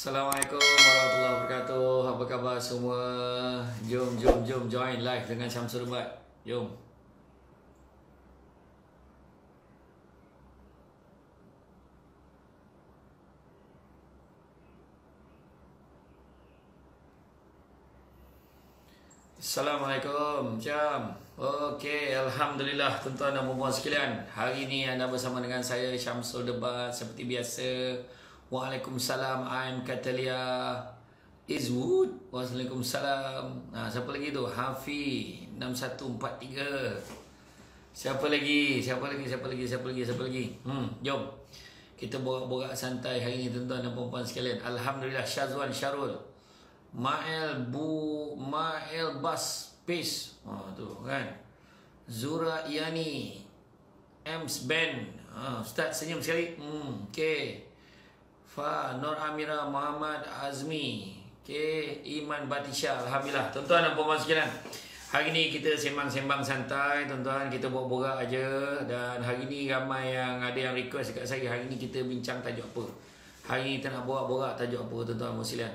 Assalamualaikum warahmatullahi wabarakatuh. Apa khabar semua? Jom join live dengan Syamsul Debat. Jom. Assalamualaikum. Jam. Okey, alhamdulillah tuan-tuan dan puan-puan sekalian. Hari ini anda bersama dengan saya Syamsul Debat seperti biasa. Waalaikumsalam, I'm Katalia Izwood. Waalaikumsalam. Siapa lagi tu? Hafi 6143. Siapa lagi? Jom. Kita borak-borak santai hari ini tuan-tuan dan puan-puan sekalian. Alhamdulillah, Syazwan Syarul. Mael Bas Peace. Tu kan. Zura Yani. Ems Ben. Ustaz senyum sekali. Okey. Nur Amira Muhammad Azmi. Okay. Iman Batisha. Alhamdulillah. Tuan-tuan dan puan-puan sekalian, hari ni kita sembang-sembang santai. Tuan-tuan, kita borak-borak aja. Dan hari ni ramai yang ada yang request dekat saya, hari ni kita bincang tajuk apa. Hari ni kita nak borak-borak tajuk apa tuan-tuan dan puan sekalian.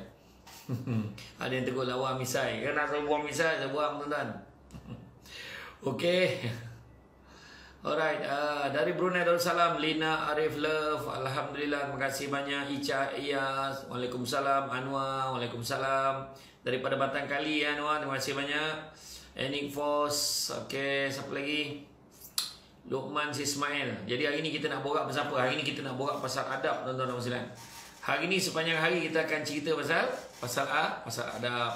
Ada yang tegur lawa misai. Kan nak saya buang misai, saya buang tuan-tuan. Okey. Alright, dari Brunei Darussalam, Lina Arif Love. Alhamdulillah, terima kasih banyak. Ica Iyas, Waalaikumsalam. Anwar, Waalaikumsalam. Daripada Batang Kali, Anwar, terima kasih banyak. Enik Fos. Okey, siapa lagi? Luqman Ismail. Jadi hari ni kita nak borak pasal apa? Hari ni kita nak borak pasal adab, tuan-tuan dan puan. Hari ni sepanjang hari kita akan cerita pasal adab.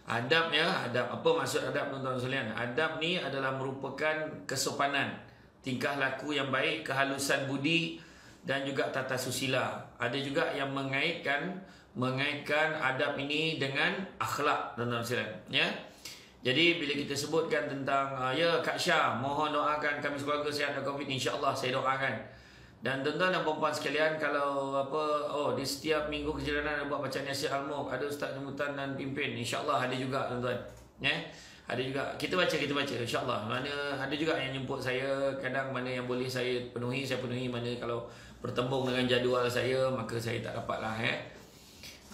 Adab ya, adab. Apa maksud adab tuan-tuan sekalian? Adab ni adalah merupakan kesopanan, tingkah laku yang baik, kehalusan budi dan juga tata susila. Ada juga yang mengaitkan adab ini dengan akhlak tuan-tuan sekalian, ya. Jadi bila kita sebutkan tentang ya Kak Syah, mohon doakan kami sekeluarga sihat dan Covid, insya-Allah saya doakan. Dan tuan-tuan dan puan-puan sekalian, kalau di setiap minggu kejalanan ada buat bacaan Yasin Al-Mulk, ada ustaz jemputan dan pimpin, insya-Allah ada juga tuan-tuan. Ya. Ada juga. Kita baca insya-Allah. Mana ada juga yang jemput saya, kadang mana yang boleh saya penuhi, mana kalau bertembung dengan jadual saya, maka saya tak dapatlah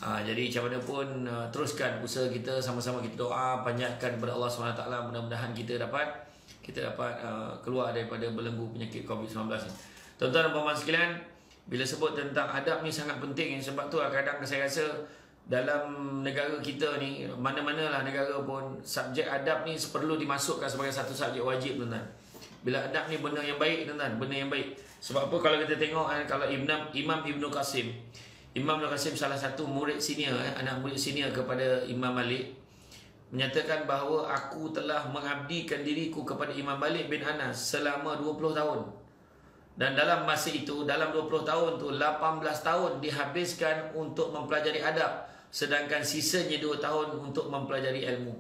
jadi macam mana pun teruskan usaha kita, sama-sama kita doa, panjatkan kepada Allah SWT, mudah-mudahan kita dapat keluar daripada belenggu penyakit Covid-19 ni. Tuan-tuan dan puan-puan sekalian, bila sebut tentang adab ni sangat penting. Sebab tu kadang saya rasa dalam negara kita ni, mana-manalah negara pun, subjek adab ni perlu dimasukkan sebagai satu subjek wajib tuan-tuan. Bila adab ni benda yang baik tuan-tuan, benda yang baik. Sebab apa kalau kita tengok kalau Imam Ibn Qasim. Imam Ibn Qasim salah satu murid senior, anak murid senior kepada Imam Malik, menyatakan bahawa aku telah mengabdikan diriku kepada Imam Malik bin Anas selama 20 tahun. Dan dalam masa itu, dalam 20 tahun tu, 18 tahun dihabiskan untuk mempelajari adab, sedangkan sisanya 2 tahun untuk mempelajari ilmu.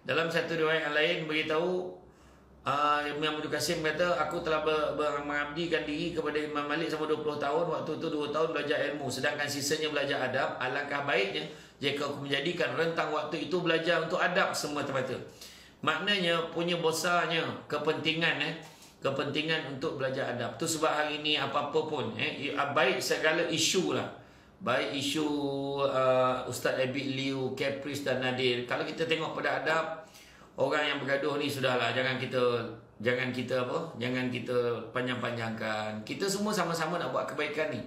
Dalam satu riwayat yang lain beritahu, Imam Ibn Qasim kata, aku telah mengabdikan diri kepada Imam Malik selama 20 tahun, waktu itu 2 tahun belajar ilmu, sedangkan sisanya belajar adab. Alangkah baiknya jika aku menjadikan rentang waktu itu belajar untuk adab semata-mata. Maknanya punya besarnya kepentingan untuk belajar adab. Tu sebab hari ni apa-apa pun baik segala isu lah, baik isu Ustaz Abid Liu, Caprice dan Nadir, kalau kita tengok pada adab, orang yang bergaduh ni sudahlah, jangan kita panjang-panjangkan. Kita semua sama-sama nak buat kebaikan ni,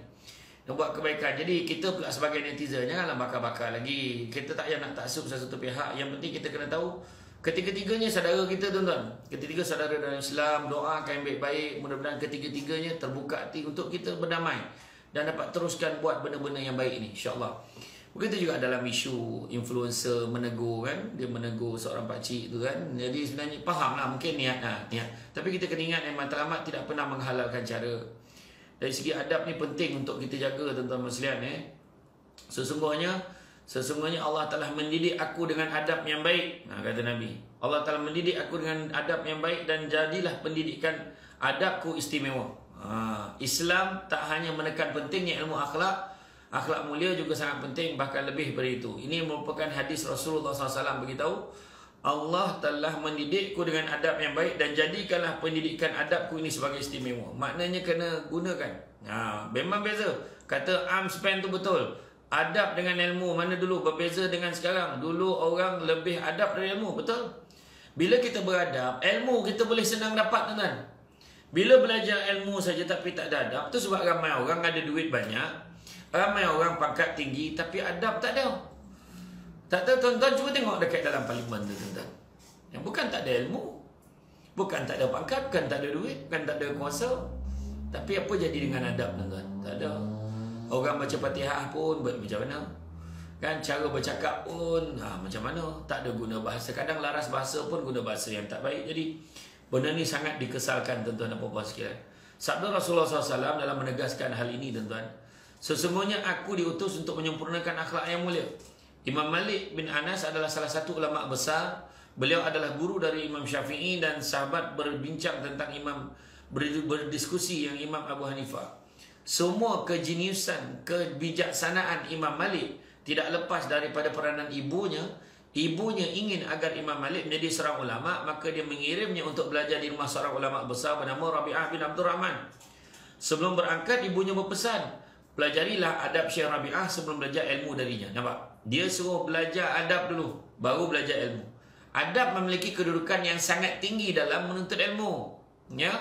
jadi kita pula sebagai netizen janganlah bakar-bakar lagi. Kita tak payah nak taksub satu pihak. Yang penting kita kena tahu ketiga-tiganya saudara kita tuan-tuan. Ketiga saudara dalam Islam, doakan yang baik-baik. Mudah-mudahan ketiga-tiganya terbuka hati untuk kita berdamai dan dapat teruskan buat benda-benda yang baik ni, insya-Allah. Begitu juga dalam isu influencer menegur kan. Dia menegur seorang pakcik tu kan. Jadi sebenarnya fahamlah mungkin niat. Tapi kita kena ingat yang matlamat tidak pernah menghalalkan cara. Dari segi adab ni penting untuk kita jaga tuan-tuan sekalian. Sesungguhnya Allah telah mendidik aku dengan adab yang baik. Kata Nabi, Allah telah mendidik aku dengan adab yang baik, dan jadilah pendidikan adabku istimewa. Islam tak hanya menekan pentingnya ilmu akhlak mulia juga sangat penting, bahkan lebih dari itu. Ini merupakan hadis Rasulullah SAW beritahu, Allah telah mendidikku dengan adab yang baik dan jadikanlah pendidikan adabku ini sebagai istimewa. Maknanya kena gunakan. Memang beza. Kata Amspan tu betul. Adab dengan ilmu mana dulu berbeza dengan sekarang. Dulu orang lebih adab dari ilmu, betul? Bila kita beradab, ilmu kita boleh senang dapat, tuan-tuan. Bila belajar ilmu saja tapi tak ada adab, tu sebab ramai orang ada duit banyak, ramai orang pangkat tinggi tapi adab tak ada. Tak tahu tuan-tuan, cuba tengok dekat dalam parlimen tu, tuan-tuan. Yang bukan tak ada ilmu, bukan tak ada pangkat, bukan tak ada duit, bukan tak ada kuasa, tapi apa jadi dengan adab, tuan-tuan? Tak ada. Orang baca Fatihah pun macam mana? Kan cara bercakap pun macam mana? Tak ada guna bahasa. Kadang laras bahasa pun guna bahasa yang tak baik. Jadi benda ni sangat dikesalkan, tuan-tuan dan puan-puan sekalian. Sabda Rasulullah SAW dalam menegaskan hal ini, tuan-tuan. Sesungguhnya aku diutus untuk menyempurnakan akhlak yang mulia. Imam Malik bin Anas adalah salah satu ulama besar. Beliau adalah guru dari Imam Syafi'i dan sahabat berbincang tentang berdiskusi yang Imam Abu Hanifah. Semua kejeniusan, kebijaksanaan Imam Malik tidak lepas daripada peranan ibunya. Ibunya ingin agar Imam Malik menjadi seorang ulama, maka dia mengirimnya untuk belajar di rumah seorang ulama besar bernama Rabi'ah bin Abdul Rahman. Sebelum berangkat, ibunya berpesan, pelajarilah adab Syekh Rabi'ah sebelum belajar ilmu darinya. Nampak? Dia suruh belajar adab dulu, baru belajar ilmu. Adab memiliki kedudukan yang sangat tinggi dalam menuntut ilmu. Ya?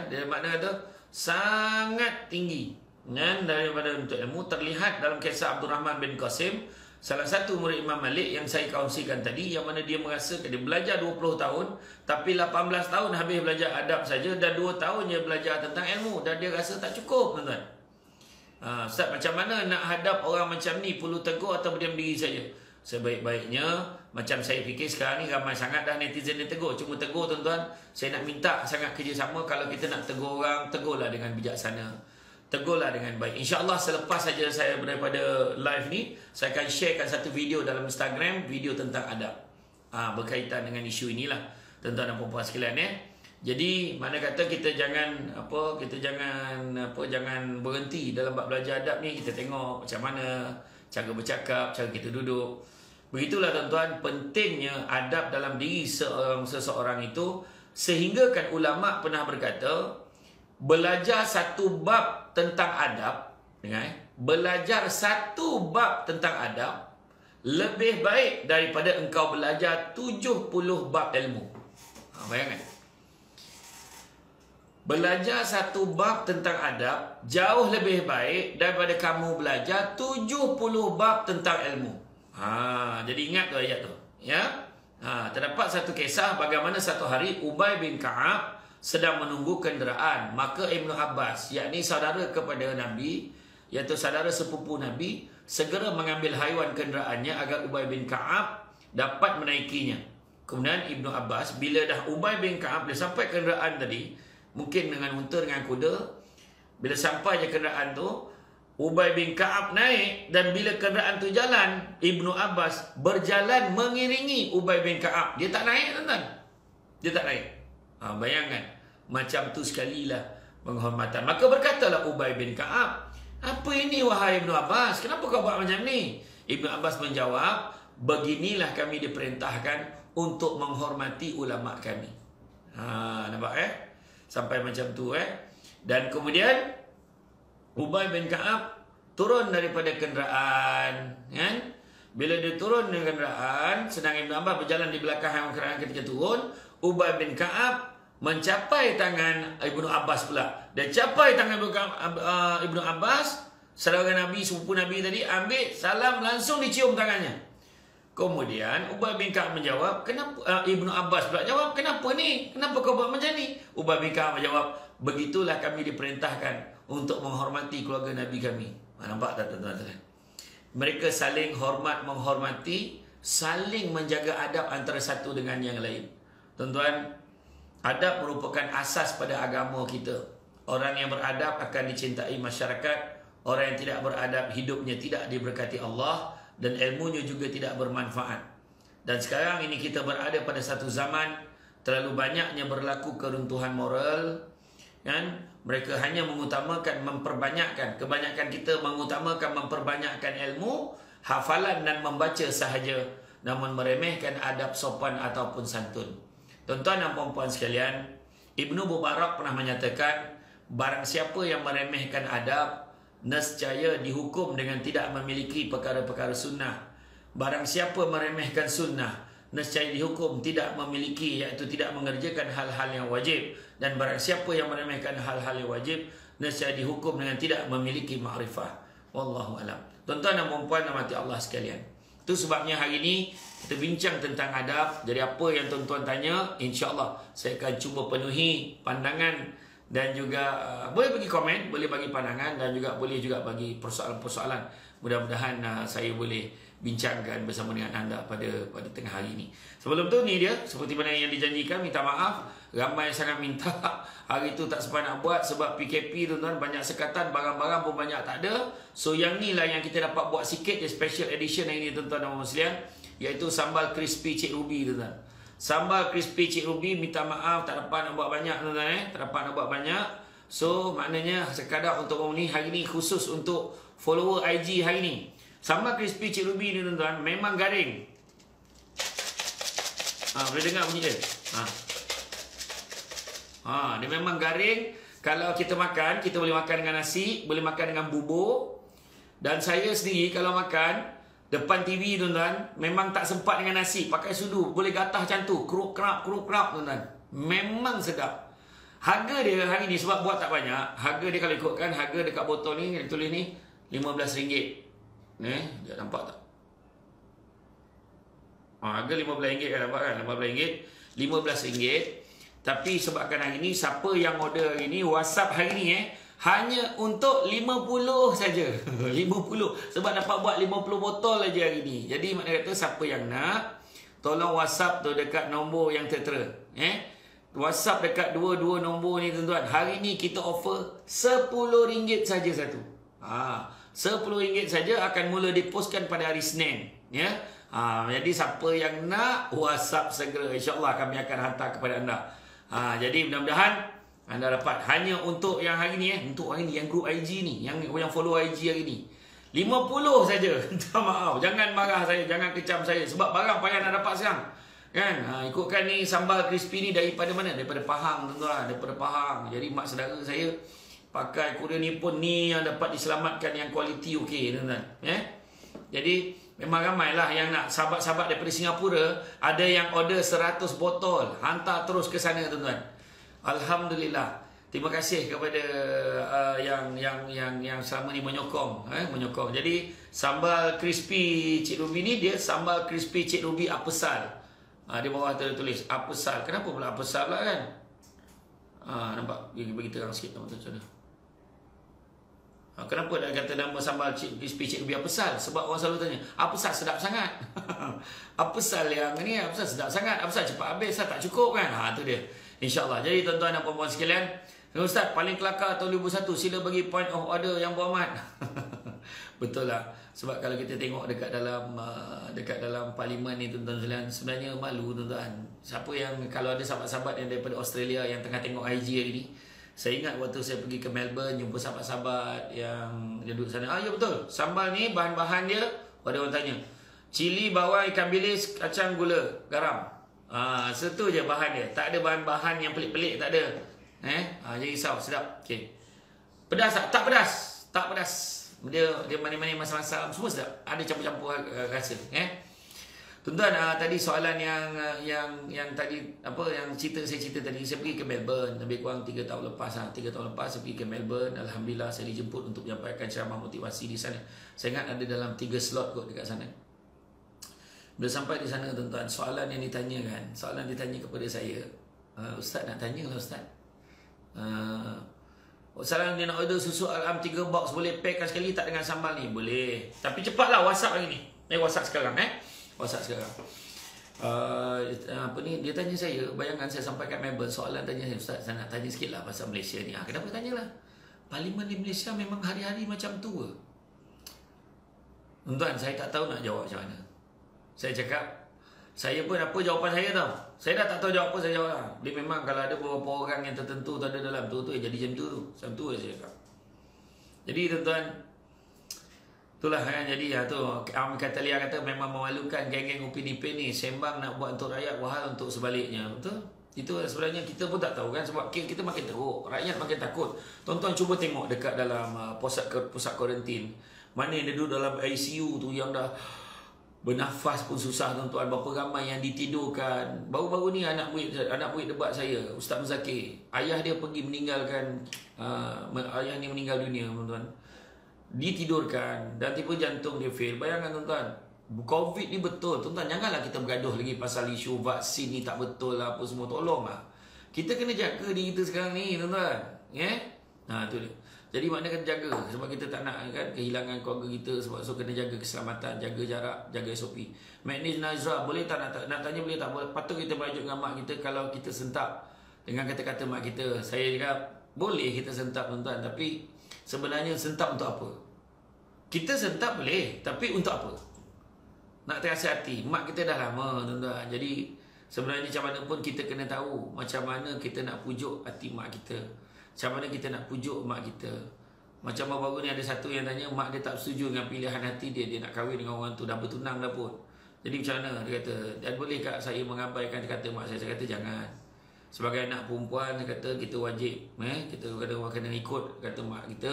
Dia makna kata sangat tinggi. Dan daripada menuntut ilmu terlihat dalam kisah Abdul Rahman bin Qasim, salah satu murid Imam Malik yang saya kongsikan tadi, yang mana dia merasa dia belajar 20 tahun, tapi 18 tahun habis belajar adab saja dan 2 tahun dia belajar tentang ilmu, dan dia rasa tak cukup, tuan-tuan. Ustaz, macam mana nak hadap orang macam ni? Perlu tegur atau berdiam diri saja? Sebaik-baiknya, macam saya fikir sekarang ni ramai sangat dah netizen yang tegur. Cuma tegur, tuan-tuan. Saya nak minta sangat kerjasama. Kalau kita nak tegur orang, tegurlah dengan bijaksana, tegurlah dengan baik. InsyaAllah selepas saja saya daripada live ni, saya akan sharekan satu video dalam Instagram, video tentang adab, berkaitan dengan isu inilah, tuan-tuan dan puan-puan sekalian. Jadi mana kata kita jangan jangan berhenti dalam bab belajar adab ni. Kita tengok macam mana cara bercakap, cara kita duduk. Begitulah, tuan-tuan, pentingnya adab dalam diri seseorang itu, sehingga kan ulama pernah berkata, belajar satu bab tentang adab, belajar satu bab tentang adab lebih baik daripada engkau belajar 70 bab ilmu. Bayangkan. Belajar satu bab tentang adab jauh lebih baik daripada kamu belajar 70 bab tentang ilmu. Jadi ingat tu ayat tu. Ya. Terdapat satu kisah bagaimana satu hari Ubay bin Ka'ab sedang menunggu kenderaan. Maka Ibnu Abbas, yakni saudara kepada Nabi, iaitu saudara sepupu Nabi, segera mengambil haiwan kenderaannya agar Ubay bin Ka'ab dapat menaikinya. Kemudian Ibnu Abbas, bila dah Ubay bin Ka'ab dah sampai kenderaan tadi, mungkin dengan unta, dengan kuda, bila sampai je kenderaan tu, Ubay bin Ka'ab naik, dan bila kenderaan tu jalan, Ibnu Abbas berjalan mengiringi Ubay bin Ka'ab. Dia tak naik, tuan-tuan. Dia tak naik. Bayangkan, macam tu sekalilah penghormatan. Maka berkatalah Ubay bin Ka'ab, apa ini wahai Ibnu Abbas? Kenapa kau buat macam ni? Ibnu Abbas menjawab, beginilah kami diperintahkan untuk menghormati ulama kami. Nampak sampai macam tu Dan kemudian Ubay bin Ka'ab turun daripada kenderaan, kan? Bila dia turun dari kenderaan, sedang Ibnu Abbas berjalan di belakang kenderaan ketika turun, Ubay bin Ka'ab mencapai tangan Ibnu Abbas pula. Dia capai tangan Ibnu Abbas, saudara Nabi, sepupu Nabi tadi, ambil salam, langsung dicium tangannya. Kemudian Ubay bin Ka'ab menjawab, kenapa? Ibnu Abbas pula jawab, kenapa ni? Kenapa kau buat macam ni? Ubay bin Ka'ab menjawab, begitulah kami diperintahkan untuk menghormati keluarga Nabi kami. Nampak tak, tuan-tuan? Mereka saling hormat, menghormati, saling menjaga adab antara satu dengan yang lain. Tuan-tuan, adab merupakan asas pada agama kita. Orang yang beradab akan dicintai masyarakat. Orang yang tidak beradab, hidupnya tidak diberkati Allah, dan ilmunya juga tidak bermanfaat. Dan sekarang ini kita berada pada satu zaman terlalu banyaknya berlaku keruntuhan moral, kan? Mereka hanya mengutamakan memperbanyakkan, kebanyakan kita mengutamakan memperbanyakkan ilmu, hafalan dan membaca sahaja, namun meremehkan adab sopan ataupun santun. Tuan-tuan dan puan-puan sekalian, Ibnu Mubarak pernah menyatakan, barang siapa yang meremehkan adab, nescaya dihukum dengan tidak memiliki perkara-perkara sunnah. Barang siapa meremehkan sunnah, nescaya dihukum tidak memiliki, iaitu tidak mengerjakan hal-hal yang wajib. Dan barang siapa yang meremehkan hal-hal yang wajib, nescaya dihukum dengan tidak memiliki ma'rifah. Wallahu alam. Tuan-tuan dan puan-puan dan mati Allah sekalian, itu sebabnya hari ini kita bincang tentang adab. Jadi apa yang tuan-tuan tanya, insya-Allah saya akan cuba penuhi pandangan dan juga boleh bagi komen, boleh bagi pandangan dan juga boleh juga bagi persoalan-persoalan. Mudah-mudahan saya boleh bincangkan bersama dengan anda pada tengah hari ini. Sebelum tu ni dia, seperti mana yang dijanjikan, minta maaf, ramai sangat minta. Hari tu tak sempat nak buat sebab PKP tuan-tuan, banyak sekatan, barang-barang pun banyak tak ada. So yang ni lah yang kita dapat buat sikit je, special edition hari ni tuan-tuan dan puan-puan sekalian, iaitu sambal crispy Cik Ruby tuan-tuan. Sambal crispy Cik Ruby, minta maaf tak dapat nak buat banyak tuan-tuan, tak dapat nak buat banyak. So maknanya sekadar untuk memenuhi hari ni, khusus untuk follower IG hari ni. Sambal crispy Cik Ruby ni tuan-tuan memang garing. Boleh dengar bunyi dia? Dia memang garing. Kalau kita makan, kita boleh makan dengan nasi, boleh makan dengan bubur. Dan saya sendiri kalau makan depan TV tuan-tuan, memang tak sempat dengan nasi, pakai sudu, boleh gatah macam tu, keruk-kerap tuan-tuan. Memang sedap. Harga dia hari ni sebab buat tak banyak, harga dia kalau ikutkan harga dekat botol ni yang tulis ni RM15. Dia nampak tak? Harga RM15 kan, nampak kan? RM15. Tapi sebabkan hari ni, siapa yang order hari ni, WhatsApp hari ni hanya untuk 50 saja. 50. Sebab dapat buat 50 botol aja hari ni. Jadi makna kata siapa yang nak, tolong WhatsApp tu dekat nombor yang tertera. WhatsApp dekat dua-dua nombor ni tuan-tuan. Hari ni kita offer RM10 saja satu. RM10 saja, akan mula dipostkan pada hari Senin. Jadi siapa yang nak, WhatsApp segera. InsyaAllah kami akan hantar kepada anda. Jadi mudah-mudahan anda dapat. Hanya untuk yang hari ni, untuk hari ni, yang group IG ni, yang follow IG hari ni, 50 saja. Minta maaf, jangan marah saya, jangan kecam saya, sebab barang payah nak dapat sekarang kan. Ikutkan ni sambal crispy ni daripada mana? Daripada Pahang tuan-tuan, daripada Pahang. Jadi mak saudara saya pakai Korea ni pun ni yang dapat diselamatkan, yang kualiti okey tuan-tuan. Jadi memang ramailah yang nak. Sahabat-sahabat daripada Singapura ada yang order 100 botol, hantar terus ke sana tuan-tuan. Alhamdulillah. Terima kasih kepada yang selama ni menyokong, menyokong. Jadi sambal crispy Cik Ruby ni, dia sambal crispy Cik Ruby apesal. Di bawah tertulis apesal. Kenapa pula apesal lah kan? Nampak? Bagi terang sikit tuan-tuan. Kenapa dah kata nama sambal crispy Cik Ruby apesal? Sebab orang selalu tanya, apesal sedap sangat. Apesal yang ni, apesal sedap sangat, apesal cepat habis, tak cukup kan? Tu dia. InsyaAllah. Jadi tuan-tuan dan puan-puan sekalian, Ustaz paling kelakar tahun 2001, sila bagi point of order yang berhormat. Betul lah. Sebab kalau kita tengok dekat dalam parlimen ni tuan-tuan sekalian, sebenarnya malu tuan-tuan. Siapa yang, kalau ada sahabat-sahabat yang daripada Australia yang tengah tengok IG hari ni, saya ingat waktu saya pergi ke Melbourne, jumpa sahabat-sahabat yang duduk sana. Ya betul, sambal ni bahan-bahan dia, ada orang tanya, cili, bawang, ikan bilis, kacang, gula, garam. Satu je bahan dia. Tak ada bahan-bahan yang pelik-pelik, tak ada. Jadi risau, sedap. Okay. Pedas tak? Tak pedas. Tak pedas. Dia mana-mana masam-masam, semua sedap. Ada campur-campur rasa. Tuan-tuan, tadi soalan yang tadi yang saya cerita tadi, saya pergi ke Melbourne lebih kurang 3 tahun lepas. 3 tahun lepas saya pergi ke Melbourne. Alhamdulillah saya dijemput untuk menyampaikan ceramah motivasi di sana. Saya ingat ada dalam 3 slot kot dekat sana. Bila sampai di sana tuan-tuan, soalan yang ditanyakan, soalan ditanya kepada saya, Ustaz nak tanya lah Ustaz, Ustaz dia nak order susu Al-Am 3 box, boleh packkan sekali tak dengan sambal ni? Boleh. Tapi cepatlah WhatsApp hari ni. WhatsApp sekarang WhatsApp sekarang. Dia tanya saya, bayangkan saya sampai kat Melbourne, soalan tanya saya, Ustaz saya nak tanya sikit lah pasal Malaysia ni. Kenapa tanyalah? Parlimen di Malaysia memang hari-hari macam tu ke? Tuan-tuan, saya tak tahu nak jawab macam mana. Saya cakap, saya pun apa jawapan saya tau. Saya dah tak tahu jawab apa, saya jawab lah. Dia memang kalau ada beberapa orang yang tertentu tu ada dalam tu, jadi macam tu. Macam tu saya cakap. Jadi tuan-tuan, Itulah kan, jadi ya tu kata Lia kata memang memalukan geng-geng Upin Ipin ni sembang nak buat untuk rakyat wahal untuk sebaliknya. Betul? Itu sebenarnya kita pun tak tahu kan, sebab kita makin teruk, rakyat makin takut. Tuan-tuan cuba tengok dekat dalam pusat kuarantin. Mana yang duduk dalam ICU tu yang dah bernafas pun susah tuan-tuan, berapa ramai yang ditidurkan. Baru-baru ni anak murid debat saya, Ustaz Muzakir, ayah dia pergi meninggalkan ayah ni meninggal dunia tuan-tuan. Ditidurkan dan tiba jantung dia fail. Bayangkan tuan-tuan, COVID ni betul tuan-tuan. Janganlah kita bergaduh lagi pasal isu vaksin ni tak betul lah, apa semua. Tolonglah, kita kena jaga diri kita sekarang ni tuan-tuan. Tu dia. Jadi maknanya kena jaga, sebab kita tak nak kan kehilangan keluarga kita. Sebab so kena jaga keselamatan, jaga jarak, jaga SOP. Magnis Nazra, boleh tak nak tanya, boleh tak? Patut kita merajuk dengan mak kita kalau kita sentak dengan kata-kata mak kita. Saya cakap boleh kita sentak tuan-tuan, tapi sebenarnya sentak untuk apa? Kita sentak boleh, tapi untuk apa? Nak terasa hati. Mak kita dah lama tuan-tuan. Jadi sebenarnya macam mana pun kita kena tahu macam mana kita nak pujuk hati mak kita, macam mana kita nak pujuk mak kita. Macam baru ni ada satu yang tanya, mak dia tak setuju dengan pilihan hati dia, dia nak kahwin dengan orang tu, dah bertunang dah pun. Jadi macam mana? Dia kata, dan boleh tak saya mengabaikan kata mak saya? Saya kata jangan. Sebagai anak perempuan, dia kata kita wajib, kita kena ikut kata mak kita.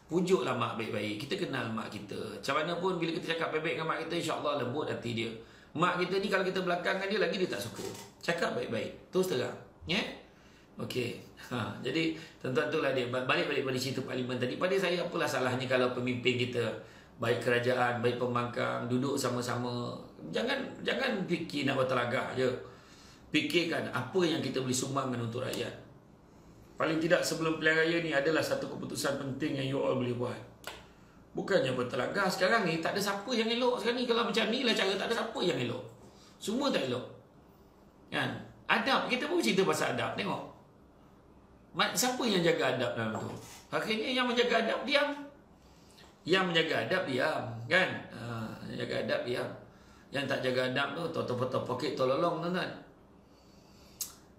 Pujuklah mak baik-baik. Kita kenal mak kita. Macam mana pun bila kita cakap baik-baik dengan mak kita, insya-Allah lembut hati dia. Mak kita ni kalau kita belakangkan dia lagi, dia tak suka. Cakap baik-baik, terus terang. Okey. Jadi tuan-tuan, itulah dia. Balik-balik pada cerita parlimen tadi. Pada saya, apalah salahnya kalau pemimpin kita, baik kerajaan, baik pembangkang, duduk sama-sama. Jangan fikir nak bertelagak je. Fikirkan apa yang kita boleh sumbangkan untuk rakyat. Paling tidak sebelum pilihan raya ni adalah satu keputusan penting yang you all boleh buat. Bukannya bertelagak. Sekarang ni tak ada siapa yang elok. Sekarang ni kalau macam ni lah cara, tak ada siapa yang elok. Semua tak elok. Kan? Adab. Kita pun cerita pasal adab. Tengok. Siapa yang jaga adab dalam tu? Akhirnya yang menjaga adab diam. Yang menjaga adab diam. Kan? Yang jaga adab diam. Yang tak jaga adab tu, toto-toto poket tololong tuan-tuan.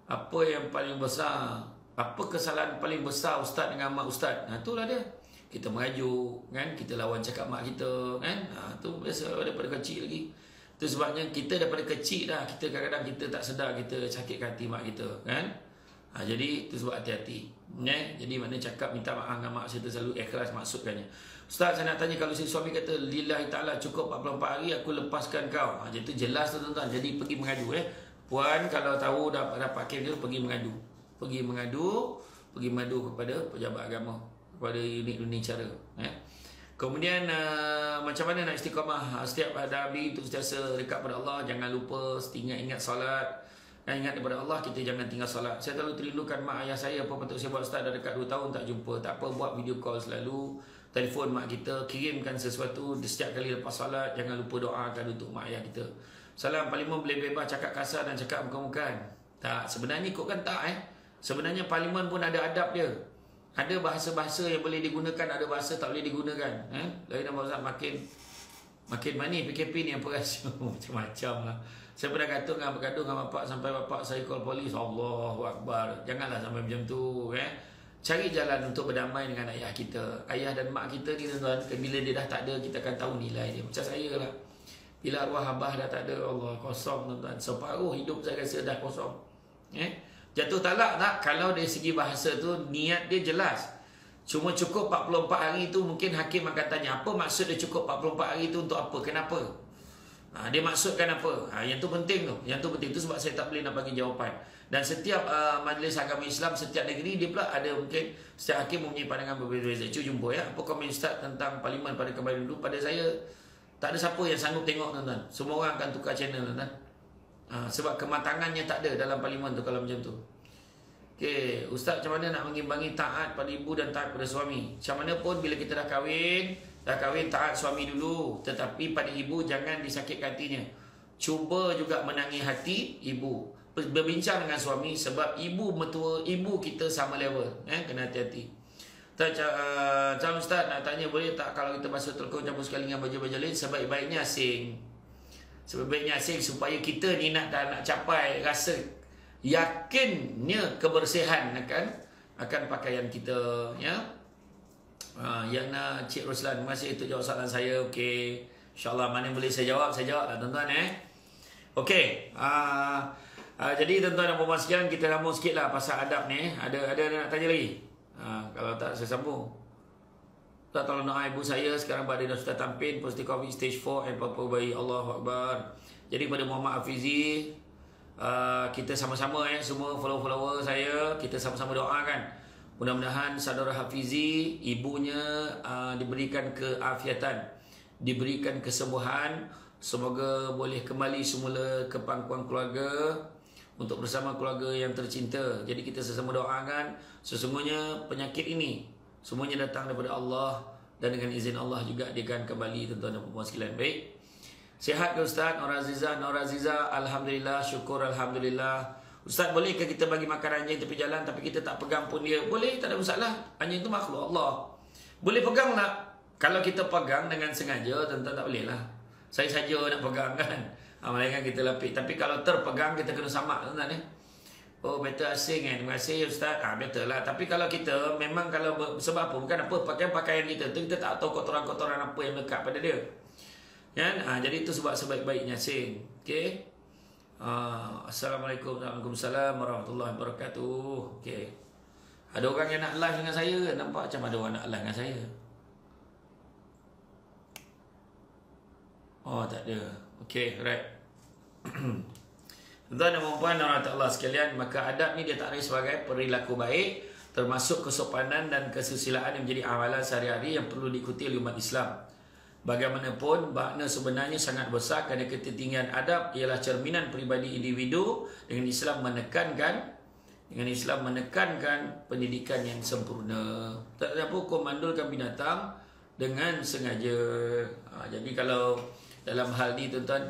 Apa yang paling besar? Apa kesalahan paling besar ustaz dengan mak ustaz? Itulah dia. Kita merajuk, kan? Kita lawan cakap mak kita, kan? Tu biasa daripada kecil lagi. Itu sebabnya kita daripada kecil dah, kita kadang-kadang kita tak sedar kita sakit hati mak kita, kan? Jadi itu sebab hati-hati. Jadi mana cakap minta maaf dengan mak saya selalu ikhlas maksudkannya. Ustaz, saya nak tanya, kalau si suami kata lillahi ta'ala cukup 44 hari aku lepaskan kau. Jadi itu jelas tu tuan-tuan. Jadi pergi mengadu. Puan kalau tahu dapat kes dia, pergi mengadu. Pergi mengadu kepada pejabat agama, kepada unit-unit cara. Kemudian macam mana nak istiqamah setiap hari itu sentiasa dekat pada Allah. Jangan lupa ingat solat. Dan ingat daripada Allah, kita jangan tinggal solat. Saya terlalu terindukan mak ayah saya. Apa patut saya buat ustaz? Dah dekat 2 tahun tak jumpa. Tak apa, buat video call selalu. Telefon mak kita, kirimkan sesuatu setiap kali lepas solat. Jangan lupa doakan untuk mak ayah kita. Salam parlimen boleh bebas cakap kasar dan cakap muka-mukaan. Tak, sebenarnya ikutkan tak Sebenarnya parlimen pun ada adab dia. Ada bahasa-bahasa yang boleh digunakan, ada bahasa tak boleh digunakan. Lain nama makin manis PKP ni apa rasa macam-macam lah. Saya pernah gaduh dengan bapak sampai bapak saya call polis. Allahu Akbar. Janganlah sampai macam tu. Cari jalan untuk berdamai dengan ayah kita. Ayah dan mak kita ni tuan-tuan, bila dia dah tak ada, kita akan tahu nilai dia. Macam saya lah. Bila arwah abah dah tak ada, Allah, kosong tuan-tuan. Separuh hidup saya rasa dah kosong. Jatuh talak tak? Kalau dari segi bahasa tu, niat dia jelas. Cuma cukup 44 hari tu, mungkin hakim akan tanya, apa maksud dia cukup 44 hari tu untuk apa? Kenapa? Dia maksudkan apa? Yang tu penting tu. Yang tu penting tu sebab saya tak boleh nak bagi jawapan. Dan setiap majlis agama Islam, setiap negeri, dia pula ada mungkin, setiap hakim mempunyai pandangan berbeza-beza. Cuba jumpa Apa komen Ustaz tentang parlimen pada kembali dulu? Pada saya, tak ada siapa yang sanggup tengok tuan-tuan. Semua orang akan tukar channel tuan-tuan. Sebab kematangannya tak ada dalam parlimen tu kalau macam tu. Okey, Ustaz macam mana nak mengimbangi taat pada ibu dan taat pada suami? Macam mana pun bila kita dah kahwin taat suami dulu. Tetapi pada ibu jangan disakitkan hatinya. Cuba juga menangi hati ibu. Berbincang dengan suami sebab ibu mertua ibu kita sama level. Kena hati-hati. Calon Ustaz nak tanya, boleh tak kalau kita basuh telekong campur sekali dengan baju-baju lain? Sebaik-baiknya asing. Sebaik-baiknya asing supaya kita ni nak capai rasa yakinnya kebersihan akan pakaian kita, Yana Cik Roslan, terima kasih untuk jawab soalan saya. Okey, InsyaAllah mana boleh saya jawab lah tuan-tuan Okey, jadi tuan-tuan dan puan sekalian, kita sambung sikit lah pasal adab ni. Ada nak tanya lagi? Kalau tak, saya sambung. Tak, tolong doa ibu saya sekarang badan dah sudah tampil positif COVID stage 4 and apa bayi. Allahu Akbar. Jadi pada Muhammad Hafizi, kita sama-sama semua follower saya, kita sama-sama doakan mudah-mudahan saudara Hafizi, ibunya diberikan keafiatan, diberikan kesembuhan, semoga boleh kembali semula ke pangkuan keluarga untuk bersama keluarga yang tercinta. Jadi kita sesama doakan, sesungguhnya penyakit ini semuanya datang daripada Allah, dan dengan izin Allah juga dia akan kembali tuan-tuan dan puan sekalian. Baik. Sihat ke Ustaz? Nur Aziza, alhamdulillah, syukur alhamdulillah. Ustaz, bolehkah kita bagi makan anjing tepi jalan tapi kita tak pegang pun dia? Boleh, tak ada masalah. Anjing itu makhluk Allah. Boleh pegang tak? Kalau kita pegang dengan sengaja, tentu tak boleh lah. Saya saja nak pegang kan. Malaikat kita lapik. Tapi kalau terpegang, kita kena samak tuan-tuan Oh, better asing terima kasih Ustaz. Better lah. Tapi kalau kita memang sebab apa? Bukan apa, pakaian kita tu kita tak tahu kotoran-kotoran apa yang lekat pada dia. Kan? Jadi itu sebab sebaik-baiknya asing. Okey. Assalamualaikum warahmatullahi wabarakatuh. Okey. Ada orang yang nak live dengan saya. Nampak macam ada orang nak live dengan saya. Oh, tak ada. Okey, right. Tuan-tuan dan puan Allah sekalian, maka adab ni dia tak ada sebagai perilaku baik, termasuk kesopanan dan kesusilaan yang menjadi amalan sehari-hari yang perlu diikuti oleh umat Islam. Bagaimanapun, makna sebenarnya sangat besar kerana ketinggian adab ialah cerminan peribadi individu. Dengan Islam menekankan pendidikan yang sempurna. Tak ada hukum mandulkan binatang dengan sengaja. Jadi kalau dalam hal ni tuan-tuan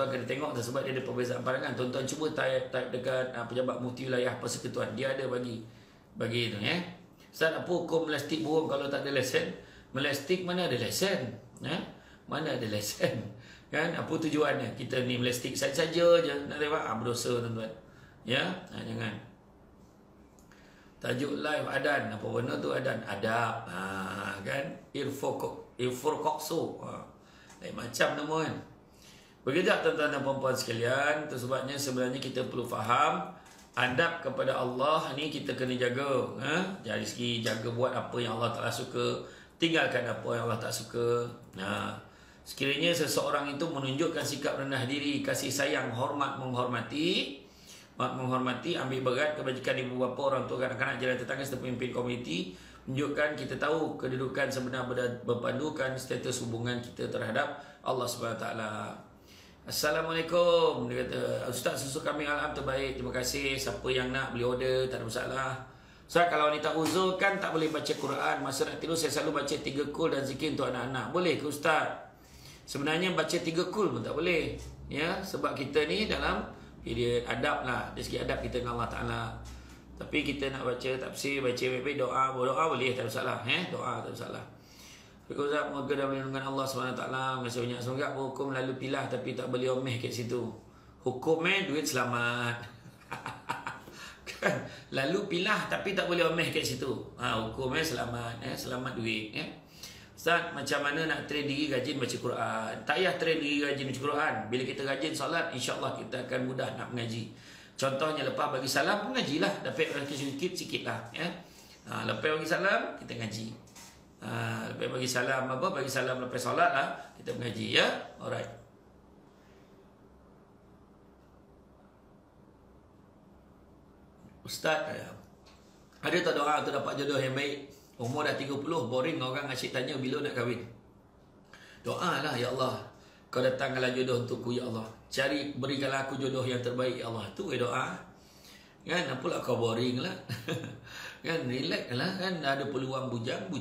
kena tengok sebab dia ada perbezaan pandangan. Tuan-tuan cuba type dekat pejabat mufti wilayah persekutuan. Dia ada bagi itu Ustaz, apa hukum melastik burung kalau tak ada lesen? Melastik mana ada lesen? Mana ada lesen? Kan? Apa tujuannya? Kita ni melastik saja je. Nak lewat berdosa tuan-tuan. Jangan. Tajuk live adan. Apa benda tu adan? Adab. Kan? Irfurqokso. Lain macam nama kan. Begitu tuan-tuan dan puan-puan sekalian. Itu sebabnya sebenarnya kita perlu faham adab kepada Allah ni kita kena jaga. Dari segi jaga buat apa yang Allah Ta'ala suka, tinggalkan apa yang Allah tak suka. Sekiranya seseorang itu menunjukkan sikap rendah diri, kasih sayang, menghormati, ambil berat kebajikan ibu bapa, orang tua, kanak-kanak, jalan tetangga serta pemimpin komuniti, menunjukkan kita tahu kedudukan sebenar berpandukan status hubungan kita terhadap Allah SWT. Assalamualaikum. Dia kata, Ustaz, susu kambing alam terbaik. Terima kasih. Siapa yang nak boleh order, tak ada masalah. Ustaz, kalau wanita uzur kan tak boleh baca Quran. Masa nak tidur saya selalu baca 3 kul dan zikir untuk anak-anak. Boleh ke Ustaz? Sebenarnya baca 3 kul pun tak boleh. Sebab kita ni dalam period adab lah. Dari segi adab kita dengan Allah Ta'ala. Tapi kita nak baca tafsir, baca baik-baik, doa boleh, tak ada masalah. Doa tak ada masalah. Ustaz, moga dalam lindungan Allah SWT. Masih banyak semoga hukum lalu pilah tapi tak boleh omeh kat situ. Hukum duit selamat. Lalu pilah tapi tak boleh omeh kat situ. Hukum selamat, selamat duit. Ustaz, macam mana nak train diri rajin baca Quran? Tak payah train diri rajin baca Quran. Bila kita rajin solat, insya-Allah kita akan mudah nak mengaji. Contohnya lepas bagi salam pun ngajilah. Dapat sikit lah. Lepas bagi salam kita ngaji. Lepas bagi salam bagi salam lepas solat lah kita mengaji. Alright. Ustaz, ada tak doa untuk dapat jodoh yang baik? Umur dah 30, boring orang asyik tanya bila nak kahwin. Doa lah, ya Allah, kau datangkanlah jodoh untukku, ya Allah. Berikanlah aku jodoh yang terbaik, ya Allah. Tu doa. Kan, apalah kau boring lah. Kan, relax lah. Kan, ada peluang bujang,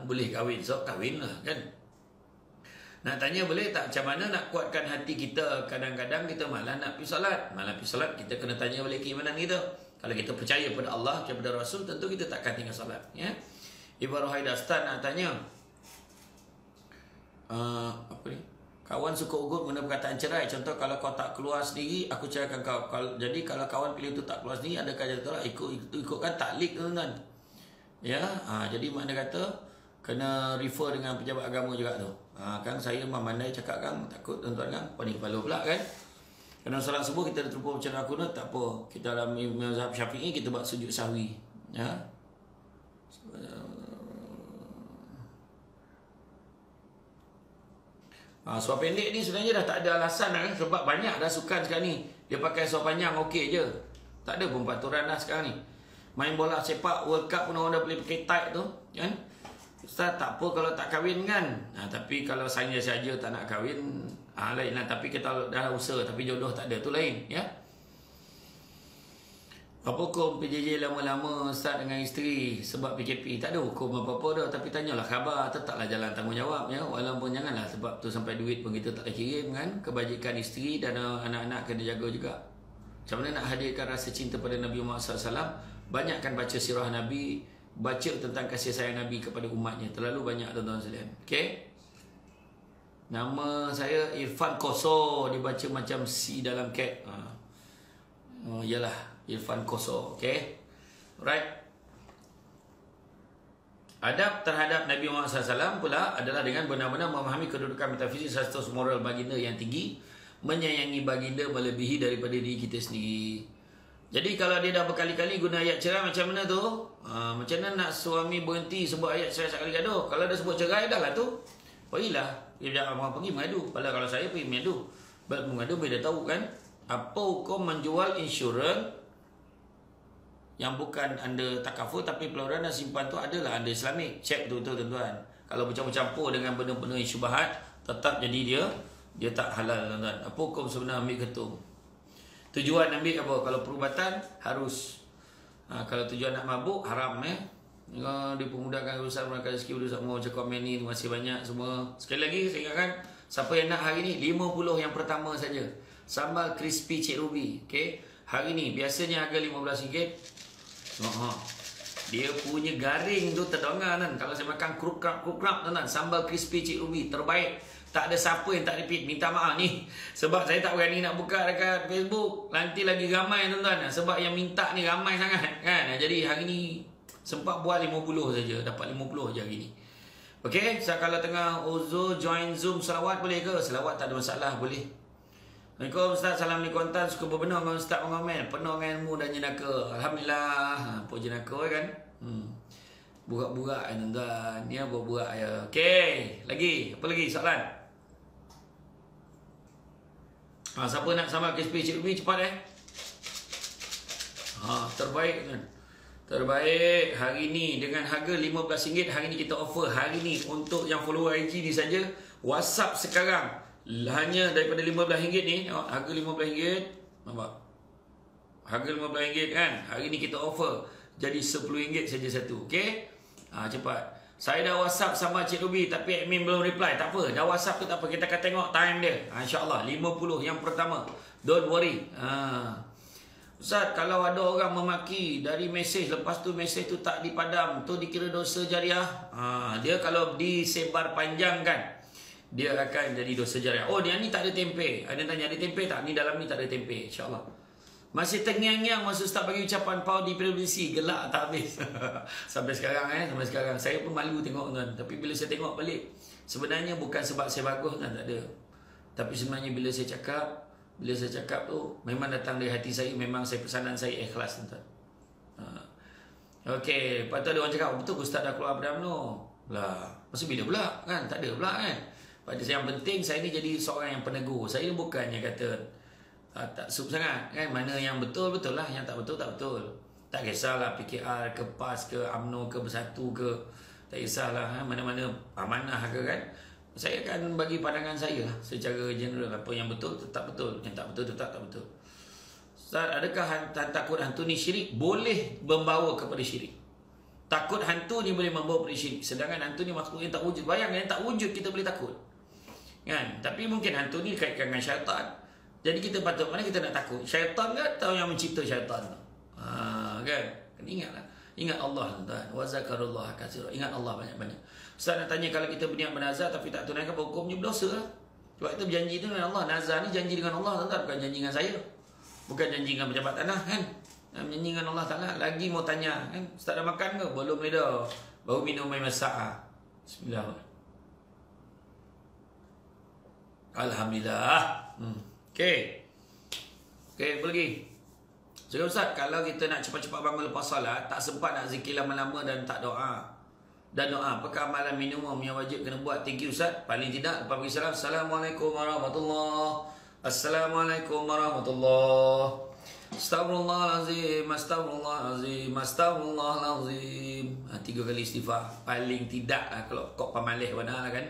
boleh kahwin. So, kahwin lah, kan. Nak tanya boleh tak macam mana nak kuatkan hati kita? Kadang-kadang kita malah nak pergi solat. Kita kena tanya balik keimanan kita. Kalau kita percaya pada Allah, kepada Rasul, tentu kita takkan tinggal solat. Ibu Rohaidah, Ustaz nak tanya. Apa ni? Kawan suka ugut guna perkataan cerai. Contoh, kalau kau tak keluar sendiri, aku ceraikan kau. Jadi kalau kawan pilih tu tak keluar sendiri, adakah dia tolak ikutkan taklik tuan-tuan? Jadi makna kata, kena refer dengan pejabat agama juga tu. Kan saya memandai cakap kan, takut tuan-tuan kan paling kepala pula kan. Kena solat subuh kita dah terlupa baca kunut, tak apa. Kita dalam mazhab Syafi'i kita buat sujud sahwi. Ya. Suara pendek ni sebenarnya dah tak ada alasan kan, sebab banyak dah sukan sekarang ni. Dia pakai suara panjang okey je. Tak ada pun peraturan dah sekarang ni. Main bola sepak World Cup pun orang dah boleh pakai tight tu kan. Ustaz tak apa kalau tak kahwin kan. Tapi kalau saya saja tak nak kahwin, lain lah. Tapi kita dah usaha tapi jodoh tak ada, tu lain ya. Apa hukum PJJ lama-lama Ustaz dengan isteri sebab PKP? Tak ada hukum apa-apa dah, tapi tanyalah khabar, tetaplah jalan tanggungjawab ya. Walaupun janganlah sebab tu sampai duit pun kita tak kirim kan. Kebajikan isteri dan anak-anak kena jaga juga. Macam mana nak hadirkan rasa cinta pada Nabi Muhammad SAW? Banyakkan baca sirah Nabi, baca tentang kasih sayang Nabi kepada umatnya. Terlalu banyak tuan-tuan sekalian. Okey. Nama saya Irfan Koso, dibaca macam C dalam cat. Yalah, Irfan Koso. Okey. Alright. Adab terhadap Nabi Muhammad SAW pula adalah dengan benar-benar memahami kedudukan metafisik status moral baginda yang tinggi, menyayangi baginda melebihi daripada diri kita sendiri. Jadi kalau dia dah berkali-kali guna ayat cerai macam mana tu? Macam mana nak suami berhenti sebut ayat cerai sekali gaduh? Kalau dah sebut cerai dah lah tu. Pergilah. Dia jangan pergi mengadu. Kalau saya pergi mengadu. Mengadu dia dah tahu kan. Apa hukum menjual insurans yang bukan anda takaful tapi peluang dan simpan tu adalah anda Islamik. Cek betul-betul tuan-tuan. Kalau bercampur-campur dengan benda-benda yang syubhat, tetap jadi dia tak halal tuan-tuan. Apa hukum sebenarnya ambil ketum? Tujuan ambil apa? Kalau perubatan harus. Kalau tujuan nak mabuk haram dia pemudahkan urusan mereka rezeki urusan semua. Macam komen ni, terima kasih banyak semua. Sekali lagi saya ingatkan, siapa yang nak hari ni 50 yang pertama saja. Sambal crispy Cik Ruby. Okey. Hari ni biasanya harga RM15. Dia punya garing tu terdengar kan. Kalau saya makan kruk-krap tuan-tuan, sambal crispy Cik Ruby terbaik. Tak ada siapa yang tak repeat. Minta maaf ni sebab saya tak berani nak buka dekat Facebook. Nanti lagi ramai tuan-tuan. Sebab yang minta ni ramai sangat kan. Jadi hari ni sempat buat 50 saja. Dapat 50 je hari ni. Okey, so kalau tengah Ozo join Zoom selawat boleh ke? Selawat tak ada masalah, boleh. Assalamualaikum Ustaz, Assalamualaikum tuan. Suka berbenar dengan Ustaz mengomen. Penuh dengan ilmu dan jenaka. Alhamdulillah. Apa jenaka kan? Burak-burak tuan-tuan. Ni burak-burak ya. Okey, lagi. Apa lagi soalan? Siapa nak sambal crispy Cik Ruby cepat terbaik kan. Terbaik hari ni dengan harga RM15. Hari ni kita offer hari ni untuk yang follower IG ni saja. WhatsApp sekarang hanya daripada RM15 ni. Harga RM15. Nampak? Harga RM15 kan. Hari ni kita offer jadi RM10 saja satu. Okey? Cepat. Saya dah WhatsApp sama Cik Ruby tapi admin belum reply. Tak apa. Dah WhatsApp tu tak apa. Kita akan tengok time dia. InsyaAllah 50 yang pertama. Don't worry. Ustaz, kalau ada orang memaki dari mesej, lepas tu mesej tu tak dipadam, tu dikira dosa jariah. Dia kalau disebar panjang kan, dia akan jadi dosa jariah. Oh, dia ni tak ada tempe. Ada tanya ada tempe tak? Ni dalam ni tak ada tempe. InsyaAllah. Masih terngiang-ngiang masa Ustaz bagi ucapan pau di PWC. Gelak tak habis. Sampai sekarang sampai sekarang. Saya pun malu tengok tuan. Tapi bila saya tengok balik, sebenarnya bukan sebab saya bagus tak ada. Tapi sebenarnya bila saya cakap tu memang datang dari hati saya. Memang saya pesanan saya ikhlas tuan. Okey, lepas tu ada orang cakap, betul Ustaz dah keluar pada UMNO? Lah, masa bila pula kan? Tak ada pula kan. Pada saya yang penting saya ni jadi seorang yang penegur. Saya bukannya kata tak sub sangat kan. Mana yang betul lah, yang tak betul tak betul. Tak kisahlah PKR ke PAS ke UMNO ke Bersatu ke, tak kisahlah mana-mana amanah ke kan. Saya akan bagi pandangan saya lah secara general. Apa yang betul tetap betul, yang tak betul tetap tak betul. Ustaz, adakah takut hantu ni syirik? Boleh membawa kepada syirik. Takut hantu ni boleh membawa kepada syirik. Sedangkan hantu ni makhluk yang tak wujud. Bayangkan yang tak wujud kita boleh takut kan. Tapi mungkin hantu ni dikaitkan dengan syaitan. Jadi kita patut, mana kita nak takut? Syaitan ke atau yang mencipta syaitan? Kan? Ingatlah. Ingat Allah tuan. Wa zakarullah katsira. Ingat Allah banyak-banyak. Ustaz nak tanya, kalau kita berniat bernazar tapi tak tunaikan, hukumnya berdosa lah. Sebab itu berjanji tu dengan Allah. Nazar ni janji dengan Allah tuan, bukan janji dengan saya. Bukan janji dengan pejabat tanah kan. Janji dengan Allah Ta'ala. Lagi mau tanya kan, Ustaz dah makan ke? Belum dah. Baru minum air masak. Bismillah. Alhamdulillah. Okey. Okey, apa lagi? So Ustaz, kalau kita nak cepat-cepat bangun lepas solat, tak sempat nak zikir lama-lama dan tak doa. Dan doa, apakah amalan minimum yang wajib kena buat? Thank you Ustaz. Paling tidak, lepas pergi salam, Assalamualaikum warahmatullahi. Assalamualaikum warahmatullahi. Astaghfirullahalazim, astaghfirullahalazim, astaghfirullahalazim. 3 kali istighfar. Paling tidak lah, kalau kau pamalih mana lah kan.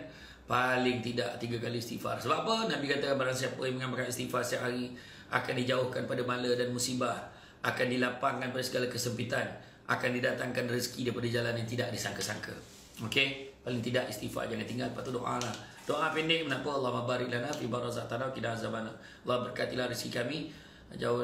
Paling tidak 3 kali istighfar. Sebab apa? Nabi kata barang siapa yang mengamalkan istighfar setiap hari akan dijauhkan pada bala dan musibah, akan dilapangkan pada segala kesempitan, akan didatangkan rezeki daripada jalan yang tidak disangka-sangka. Okey, paling tidak istighfar jangan tinggal. Lepas tu doa lah. Doa pendek kenapa? Allahumma barik lana fi barazatana qina azabana. Allah berkatilah rezeki kami. Jauh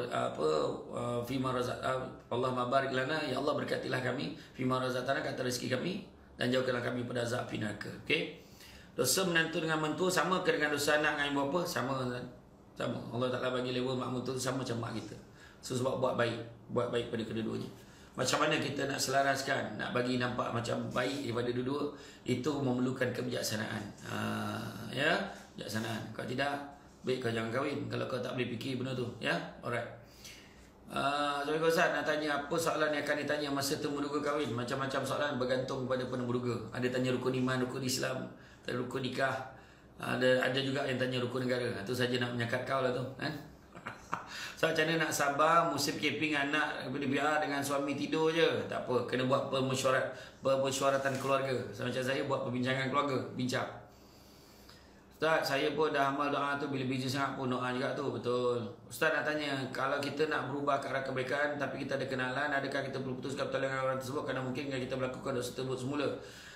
fi marazat. Allahumma barik lana, ya Allah berkatilah kami fi marazatana, kata rezeki kami, dan jauhkanlah kami pada azab api neraka. Okey. Dosa menantu dengan mentua sama ke dengan dosa anak dengan ibu bapa? Sama kan? Sama. Allah Ta'ala bagi level mak mentua sama macam mak kita. So, sebab buat baik pada kedua-duanya. Macam mana kita nak selaraskan, nak bagi nampak macam baik daripada dua-dua, itu memerlukan kebijaksanaan. Ya, kebijaksanaan. Kalau tidak, baik kau jangan kahwin kalau kau tak boleh fikir benda tu. Ya, alright. Assalamualaikum Ustaz, nak tanya apa soalan yang akan ditanya masa temu duga kahwin? Macam-macam soalan bergantung kepada penemu duga. Ada tanya rukun iman, rukun Islam, rukun nikah. Ada juga yang tanya rukun negara. Itu saja nak menyakat kau lah tu kan? So macam mana nak sabar musim keping anak biar dengan suami tidur je? Tak apa, kena buat permusyawaratan keluarga. So, macam saya buat perbincangan keluarga, bincang. Ustaz, saya pun dah amal doa tu, bila busy sangat pun doa juga tu. Betul. Ustaz nak tanya, kalau kita nak berubah ke arah kebaikan tapi kita ada kenalan, adakah kita perlu putuskan pertolongan orang tersebut kerana mungkin kita melakukan dosa tersebut semula?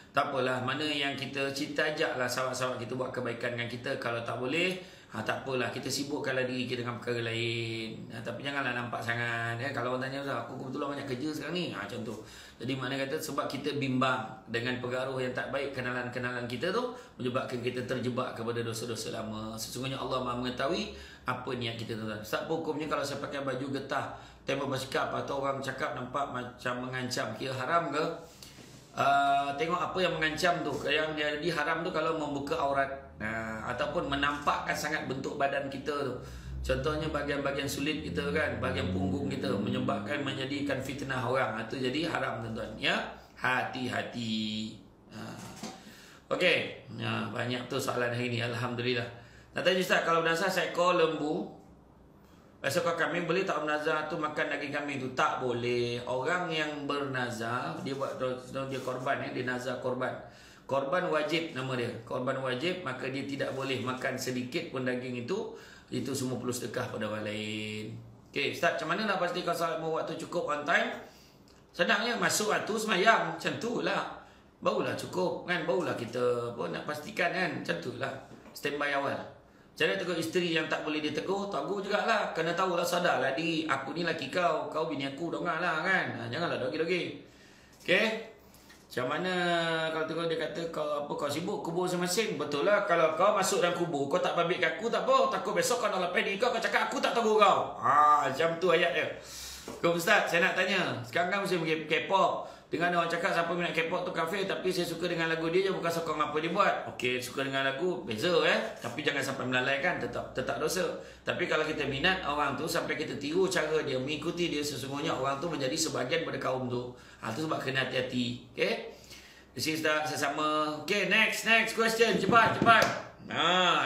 Tak apalah, mana yang kita ajaklah sahabat-sahabat kita buat kebaikan dengan kita. Kalau tak boleh, tak apalah, kita sibukkanlah diri kita dengan perkara lain. Tapi janganlah nampak sangat. Kalau orang tanya, aku kebetulan banyak kerja sekarang ni, macam tu. Jadi mana kata, sebab kita bimbang dengan pengaruh yang tak baik kenalan-kenalan kita tu, menyebabkan kita terjebak kepada dosa-dosa lama. Sesungguhnya Allah Maha mengetahui apa niat kita tu. Tak hukumnya kalau saya pakai baju getah, tema bersikap atau orang cakap nampak macam mengancam, kira haram ke? Tengok apa yang mengancam tu. Yang jadi haram tu kalau membuka aurat, ataupun menampakkan sangat bentuk badan kita tu. Contohnya bahagian-bahagian sulit kita kan, bahagian punggung kita, menyebabkan menjadikan fitnah orang. Itu jadi haram tuan-tuan. Ya, hati-hati. Okey, banyak tu soalan hari ni. Alhamdulillah. Nak tanya Ustaz, kalau berdasar seekor lembu, seekor kambing, boleh tak bernazar tu makan daging kambing tu? Tak boleh. Orang yang bernazar, dia buat dia korban, dia nazar korban. Korban wajib nama dia. Korban wajib, maka dia tidak boleh makan sedikit pun daging itu. Itu semua perlu sedekah pada orang lain. Okey, Ustaz, macam mana nak pastikan salatmu waktu cukup on time? Senangnya, masuk waktu semayang. Macam tu lah. Barulah cukup kan. Barulah kita pun nak pastikan kan. Macam tu lah. Standby awal. Cara tegur isteri yang tak boleh ditegur, tegur jugalah. Kena tahulah, sadarlah diri. Aku ni laki kau, kau bini aku, dengarlah kan. Janganlah dogi-dogi. Okey? Macam mana kalau tegur dia kata kau sibuk kubur masing-masing? Betul lah, kalau kau masuk dalam kubur, kau tak babit aku tak apa. Takut besok kau nak lapar diri kau cakap aku tak tegur kau. Macam tu ayat dia. Kau Ustaz, saya nak tanya. Sekarang kan musim K-pop. Dengan orang cakap siapa minat K-pop tu kafir, tapi saya suka dengan lagu dia je, bukan sokong apa dia buat. Okey, suka dengan lagu beza tapi jangan sampai melalaikan, tetap dosa. Tapi kalau kita minat orang tu sampai kita tiru cara dia, mengikuti dia, sesungguhnya orang tu menjadi sebahagian pada kaum tu. Tu sebab kena hati-hati. Okey, di sini sesama. Okey, next question, cepat.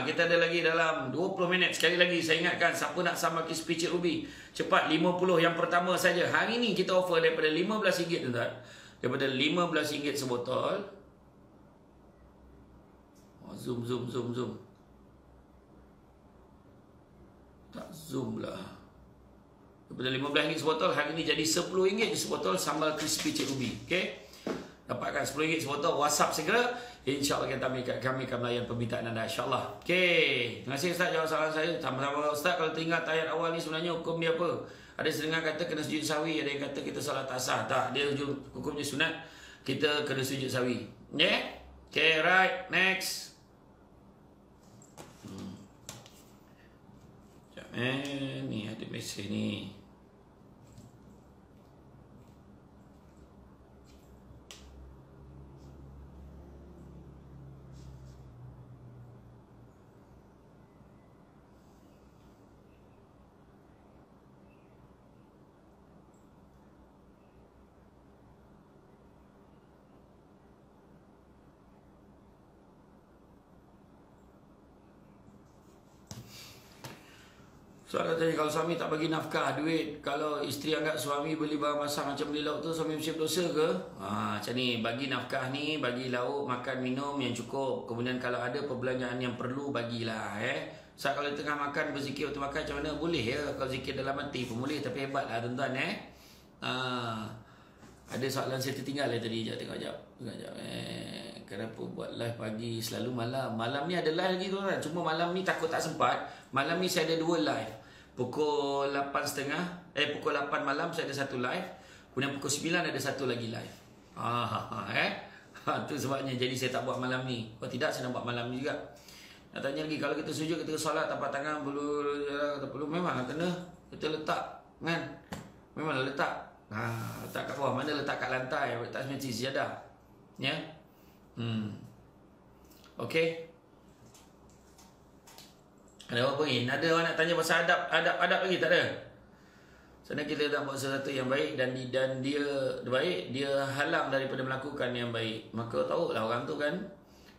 Kita ada lagi dalam 20 minit. Sekali lagi saya ingatkan, siapa nak sama crispy Cik Ruby, cepat 50 yang pertama saja. Hari ni kita offer daripada RM15 tuan-tuan. Daripada RM15 sebotol. Zoom. Tak zoom lah. Daripada RM15 sebotol, hari ni jadi RM10 sebotol sambal crispy Cik Ruby. Okey, dapatkan RM10 sebotol. WhatsApp segera. InsyaAllah kami akan melayan permintaan anda, insyaAllah. Okey, terima kasih Ustaz jawab soalan saya. Sama-sama Ustaz, kalau teringat ayat awal ni sebenarnya hukum dia apa? Ada setengah kata kena sujud sawi, ada yang kata kita solat asar. Tak, dia hukumnya sunat, kita kena sujud sawi. Okay, right, next. Ni ada mesej ni. Soalan tanya, kalau suami tak bagi nafkah, duit, kalau isteri anggap suami beli barang masak macam beli lauk tu, suami mesti berdosa ke? Macam ni, bagi nafkah ni, bagi lauk, makan, minum yang cukup. Kemudian kalau ada perbelanjaan yang perlu, bagilah. So, kalau tengah makan, berzikir waktu makan macam mana? Boleh ya, kalau zikir dalam hati pun boleh. Tapi hebat lah tuan-tuan. Ada soalan saya tertinggal tadi. Sekejap, tengok sekejap. Kenapa buat live pagi selalu malam? Malam ni ada live lagi tuan-tuan. Cuma malam ni takut tak sempat. Malam ni saya ada 2 live. Pukul 8.30, pukul 8 malam saya ada 1 live. Kemudian pukul 9 ada 1 lagi live. Tu sebabnya jadi saya tak buat malam ni. Kalau tidak saya nak buat malam ni juga. Nak tanya lagi, kalau kita sujud ketika solat tapak tangan perlu memang kena kita letak kan. Memang letak. Letak kat bawah, mana letak kat lantai, letak semesti sejadah. Ya. Okey. Ada apa ni? Ada orang nak tanya pasal adab lagi? Tak ada. Sebenarnya kita nak buat sesuatu yang baik dan dia baik, dia halang daripada melakukan yang baik. Maka tahulah orang tu kan,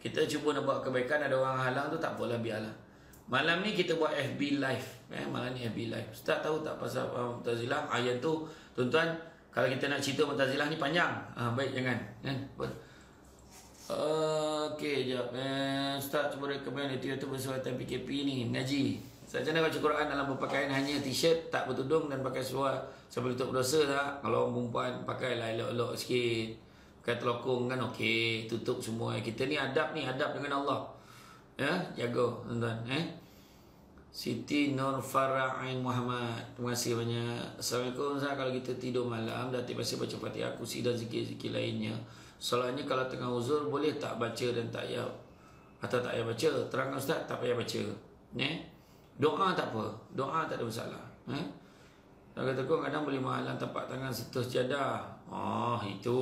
kita cuba nak buat kebaikan, ada orang halang tu, tak apalah, biarlah. Malam ni kita buat FB live. Malam ni FB live. Ustaz tahu tak pasal Mu'tazilah? Ayat tu, tuan-tuan, kalau kita nak cerita Mu'tazilah ni panjang. Baik, jangan. Kan? Okey, jap. Ustaz cuba recommend itu bersuatan PKP ni, mengaji. Ustaz, macam mana baca Quran dalam berpakaian hanya t-shirt, tak bertudung dan pakai seluar sambil tutup berdosa tak? Kalau orang perempuan, pakailah elok-elok sikit. Pakai telokong kan okey, tutup semua. Kita ni adab dengan Allah. Ya, jaga tuan-tuan. Siti Nur Fara'in Muhammad. Terima kasih banyak. Assalamualaikum Ustaz, kalau kita tidur malam dah terbiasa baca Fatihah, kursi dan zikir-zikir lainnya, solatnya kalau tengah uzur boleh tak baca dan tak payah atau tak payah baca? Terangkan Ustaz, tak payah baca. Doa tak apa, doa tak ada masalah. Kalau kata kadang boleh menghalang tapak tangan sentuh sejadah. Itu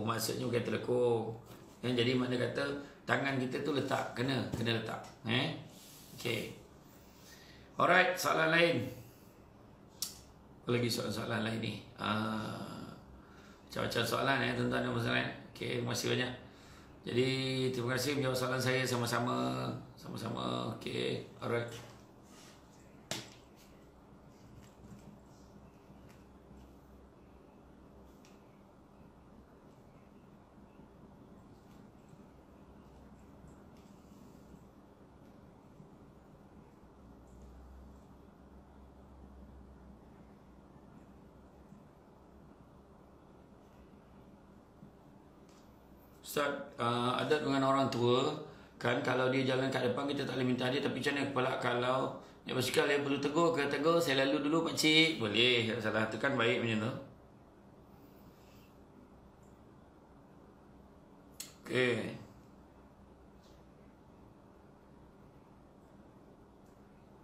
maksudnya bukan telekung. Jadi makna kata tangan kita tu letak, kena letak. Okey. Alright, soalan lain. Apa lagi soalan lain ni? Macam-macam soalan tuan-tuan ada masalah. Okey, terima kasih banyak. Jadi terima kasih menjawab soalan saya sama-sama. Okey, alright. Ustaz, adat dengan orang tua kan, kalau dia jalan kat depan kita tak boleh minta dia, tapi macam mana kepala kalau dia bersikap dia perlu tegur, saya lalu dulu pakcik, boleh, tak salah, tu kan baik macam tu. Okey.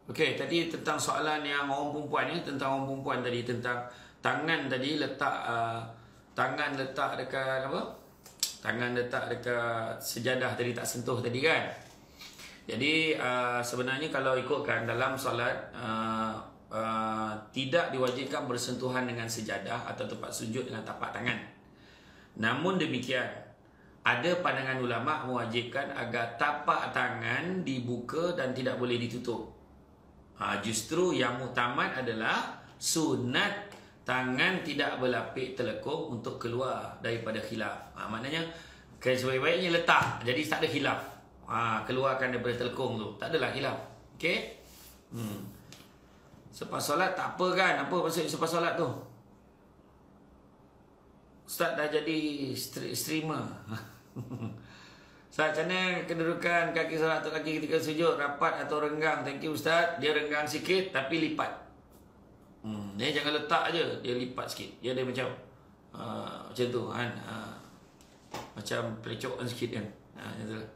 Okey, tadi tentang soalan yang orang perempuan tentang orang perempuan tadi, tentang tangan tadi letak tangan letak dekat apa? Tangan letak dekat sejadah tadi, tak sentuh tadi kan. Jadi sebenarnya kalau ikutkan dalam solat tidak diwajibkan bersentuhan dengan sejadah atau tempat sujud dengan tapak tangan. Namun demikian, ada pandangan ulama mewajibkan agar tapak tangan dibuka dan tidak boleh ditutup. Justru yang muktamad adalah sunat tangan tidak berlapik telekung untuk keluar daripada khilaf. Maknanya sebaik-baiknya letak, jadi tak ada khilaf. Keluarkan daripada telekung tu, tak adalah khilaf. Okey. Selepas solat tak apa kan? Apa maksud selepas solat tu? Ustaz dah jadi streamer. Ustaz, macam mana kedudukan kaki solat atau kaki ketika sujud, rapat atau renggang? Thank you Ustaz. Dia renggang sikit tapi lipat. Dia jangan letak je, dia lipat sikit. Dia ada macam macam tu kan. Macam pelecokan sikit kan. Macam tu lah.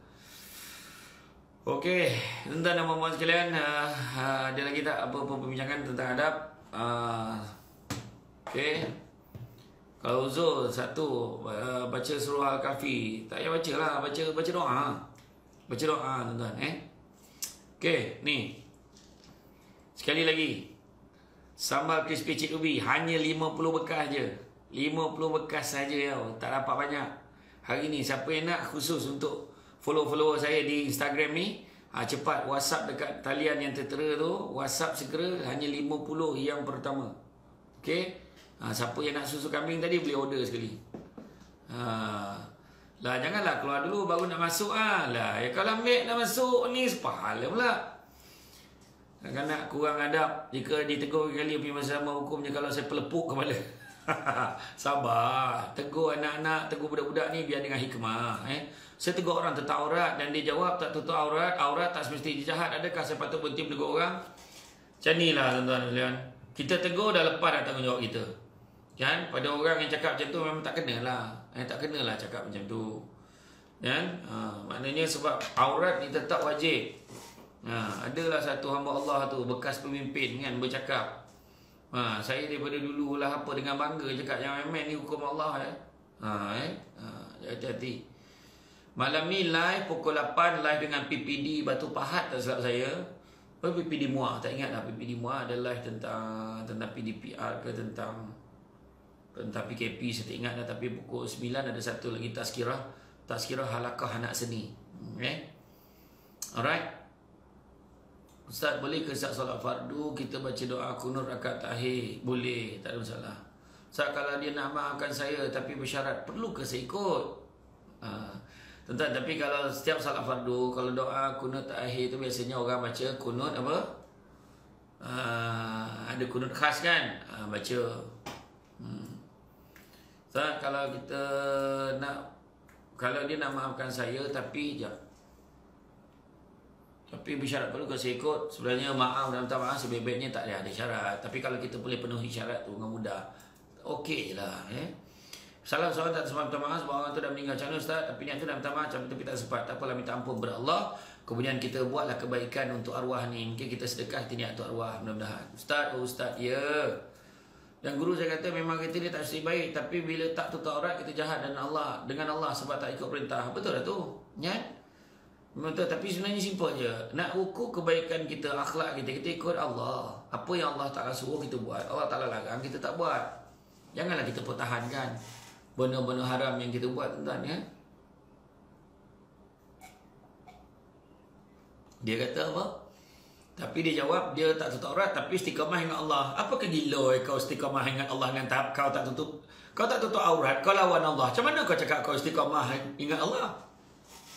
Okey, tuan-tuan dan puan-puan sekalian, ada lagi tak apa-apa perbincangan tentang adab? Okey. Kalau uzur satu, baca surah Al-Kahfi. Tak payah baca lah, baca doa. Baca doa tuan-tuan. Okey, ni. Sekali lagi. Sambal crispy cik ubi hanya 50 bekas je. 50 bekas saja tau. Tak dapat banyak. Hari ni siapa yang nak khusus untuk follow-follower saya di Instagram ni, Cepat WhatsApp dekat talian yang tertera tu. WhatsApp segera, hanya 50 yang pertama. Okey. Siapa yang nak susu kambing tadi boleh order sekali. Lah janganlah keluar dulu baru nak masuk lah. Ya kalau ambil dah masuk ni sepahala pula. Kan nak kurang adab. Jika ditegur kali pergi mahkamah hukumnya kalau saya pelepuk kepala. Sabar. Tegur anak-anak, tegur budak-budak ni biar dengan hikmah. Saya tegur orang tentang aurat dan dia jawab tak tutup aurat. Aurat tak semesti jahat. Adakah saya patut berhenti menegur orang? Macam ni lah tuan-tuan sekalian. Kita tegur dah lepas dah tanggungjawab kita. Kan? Pada orang yang cakap macam tu memang tak kena lah. Tak kena lah cakap macam tu. Kan? Maknanya sebab aurat ni tetap wajib. Adalah satu hamba Allah tu bekas pemimpin kan bercakap. Saya daripada dulu lah apa dengan bangga cakap yang main ni hukum Allah hati-hati. Malam ni live pukul 8 live dengan PPD Batu Pahat tak silap saya. PPD Muar tak ingat lah PPD Muar ada live tentang PDPR ke tentang PKP saya tak ingat dah, tapi pukul 9 ada satu lagi tazkirah halakah anak seni. Alright. Ustaz, boleh ke Ustaz solat fardu kita baca doa kunut rakaat akhir? Boleh, tak ada masalah. Ustaz, kalau dia nak maafkan saya tapi bersyarat, perlu ke saya ikut? Tuan-tuan, tapi kalau setiap solat fardu, kalau doa kunut akhir tu biasanya orang baca kunut apa? Ada kunut khas kan? Baca. Ustaz, kalau kita nak, kalau dia nak maafkan saya tapi bersyarat perlu kalau saya ikut. Sebenarnya maaf dan minta maaf sebaik-baiknya tak ada syarat. Tapi kalau kita boleh penuhi syarat tu dengan mudah, okey lah. Salah seorang tak sempat minta maaf sebab orang tu dah meninggal macam mana Ustaz, tapi niat tu dah minta maaf tapi tak sempat. Tak apalah, minta ampun kepada Allah. Kemudian kita buatlah kebaikan untuk arwah ni. Mungkin kita sedekah, kita niat untuk arwah, mudah-mudahan. Ustaz, ya. Dan guru saya kata memang kita ni tak mesti baik, tapi bila tak tutup aurat kita jahat dengan Allah sebab tak ikut perintah. Betul dah tu. Ya? Betul, tapi sebenarnya simple je. Nak ukur kebaikan kita, akhlak kita ikut Allah. Apa yang Allah Ta'ala suruh kita buat, Allah Ta'ala larang kita tak buat. Janganlah kita pertahankan benda-benda haram yang kita buat, tuan-tuan ya. Dia kata apa? Tapi dia jawab dia tak tutup aurat tapi istiqamah dengan Allah. Apa kegila kau istiqamah dengan Allah dengan tahap kau tak tutup aurat, kau lawan Allah. Macam mana kau cakap kau istiqamah dengan Allah?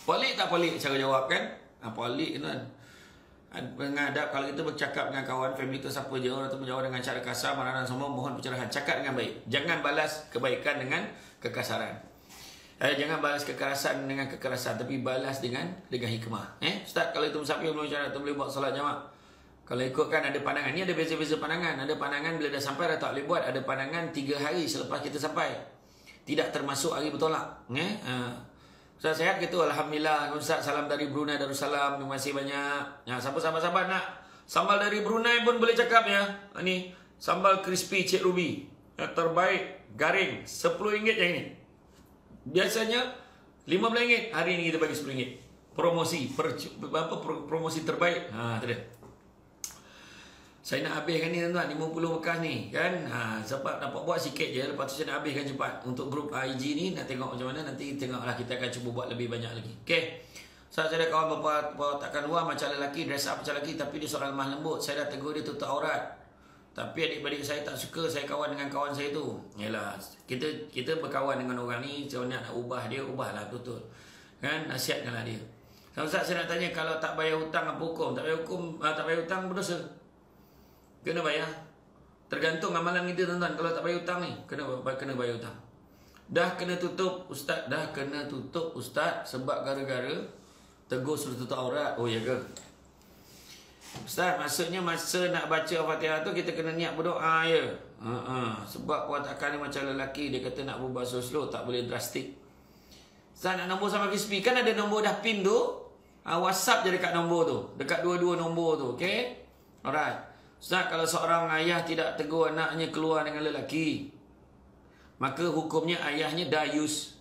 Pelik tak pelik cara jawab kan? Pelik kan? Mengadap kalau kita bercakap dengan kawan family tu siapa je, orang tu menjawab dengan cara kasar, marah dan semua, mohon pencerahan. Cakap dengan baik. Jangan balas kebaikan dengan kekasaran. Jangan balas kekerasan dengan kekerasan, tapi balas dengan hikmah. Ustaz, kalau itu musafir belum syarat tu boleh buat solat jamaah. Kalau ikutkan ada pandangan, ni ada beza-beza pandangan. Ada pandangan bila dah sampai dah tak boleh buat. Ada pandangan 3 hari selepas kita sampai. Tidak termasuk hari bertolak. Ustaz sihat gitu? Alhamdulillah. Ustaz, salam dari Brunei Darussalam. Terima kasih banyak. Siapa sahabat-sahabat nak sambal dari Brunei pun boleh cakap ya. Ni sambal crispy Cik Ruby. Yang terbaik, garing. RM10 yang ini. Biasanya RM15. Hari ini kita bagi RM10. Promosi. Promosi terbaik. Tu dia. Saya nak habiskan ni tuan-tuan, 50 bekas ni kan. Sebab dapat buat sikit je, lepas tu saya nak habiskan cepat. Untuk grup IG ni nak tengok macam mana, nanti tengoklah kita akan cuba buat lebih banyak lagi. Okey. Saya ada kawan bapa takkan luar macam lelaki, dress up macam lelaki tapi dia seorang lemah lembut. Saya dah tegur dia tutup aurat. Tapi adik-adik saya tak suka saya kawan dengan kawan saya tu. Yalah, kita berkawan dengan orang ni, macam nak ubah dia, ubahlah betul. Kan, nasihatkanlah dia. Ustaz, saya nak tanya, kalau tak bayar hutang apa hukum? Tak bayar hutang berdosa. Kena bayar. Tergantung amalan kita tuan-tuan. Kalau tak bayar hutang ni, kena bayar hutang. Dah kena tutup Ustaz. Sebab gara-gara tegur suruh tutup aurat. Oh ya ke? Ustaz, maksudnya masa nak baca Al-Fatihah tu kita kena niat berdoa ya. Sebab perwatakan ni macam lelaki, dia kata nak berubah slow, tak boleh drastik. Ustaz, nak nombor sama crispy, kan ada nombor dah pin tu. WhatsApp je dekat nombor tu, dekat dua-dua nombor tu. Okay? Alright. Ustaz, kalau seorang ayah tidak tegur anaknya keluar dengan lelaki, maka hukumnya ayahnya dayus.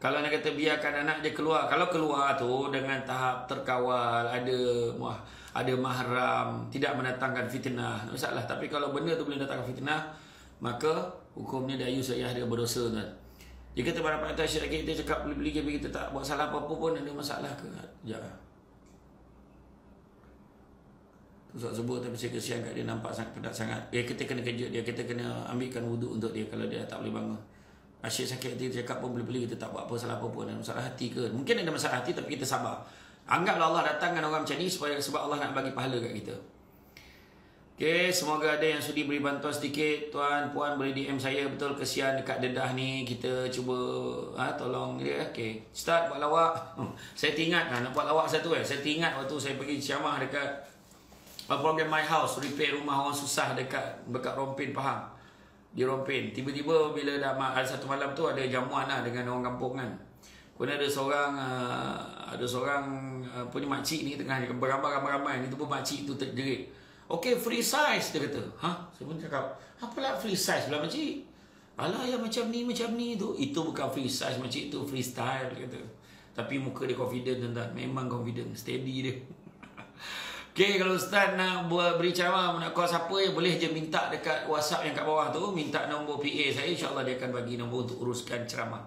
Kalau nak kata biarkan anak dia keluar, kalau keluar tu dengan tahap terkawal, ada mahram, tidak mendatangkan fitnah, tak masalah. Tapi kalau benda tu boleh datangkan fitnah, maka hukumnya dayus, ayah dia berdosa. Jika kita berapa atas syarikat kita cakap beli-beli kita tak buat salah apa-apa pun, ada masalah ke? Ya. Ustaz sebut tapi saya kesian kat dia, nampak sangat penat sangat. Kita kena kejut dia, kita kena ambilkan wuduk untuk dia kalau dia tak boleh bangun. Asyik sakit hati cakap pun boleh-boleh, kita tak buat apa, salah apa pun. Masalah hati ke? Mungkin ada masalah hati tapi kita sabar. Anggaplah Allah datangkan orang macam ni sebab Allah nak bagi pahala kat kita. Okay, semoga ada yang sudi beri bantuan sedikit. Tuan, puan boleh DM saya, betul kesian dekat dedah ni. Kita cuba tolong dia. Okay, start buat lawak. Saya teringat nak buat lawak satu Saya teringat waktu saya pergi ceramah dekat program My House, repair rumah orang susah dekat Rompin, Pahang. Di Rompin. Tiba-tiba bila dah ada satu malam tu ada jamuan dengan orang kampung kan. Kemudian ada seorang punya makcik ni tengah beramai-ramai ni, tu pun makcik tu terjerit. Okay, free size, dia kata. Saya pun cakap, apalah free size pula makcik? Alah, yang macam ni tu. Itu bukan free size makcik, itu freestyle, dia kata. Tapi muka dia confident, tuan-tuan. Memang confident, steady dia. Okay, kalau Ustaz nak beri ceramah, nak call siapa, boleh je minta dekat WhatsApp yang kat bawah tu. Minta nombor PA saya, insyaAllah dia akan bagi nombor untuk uruskan ceramah.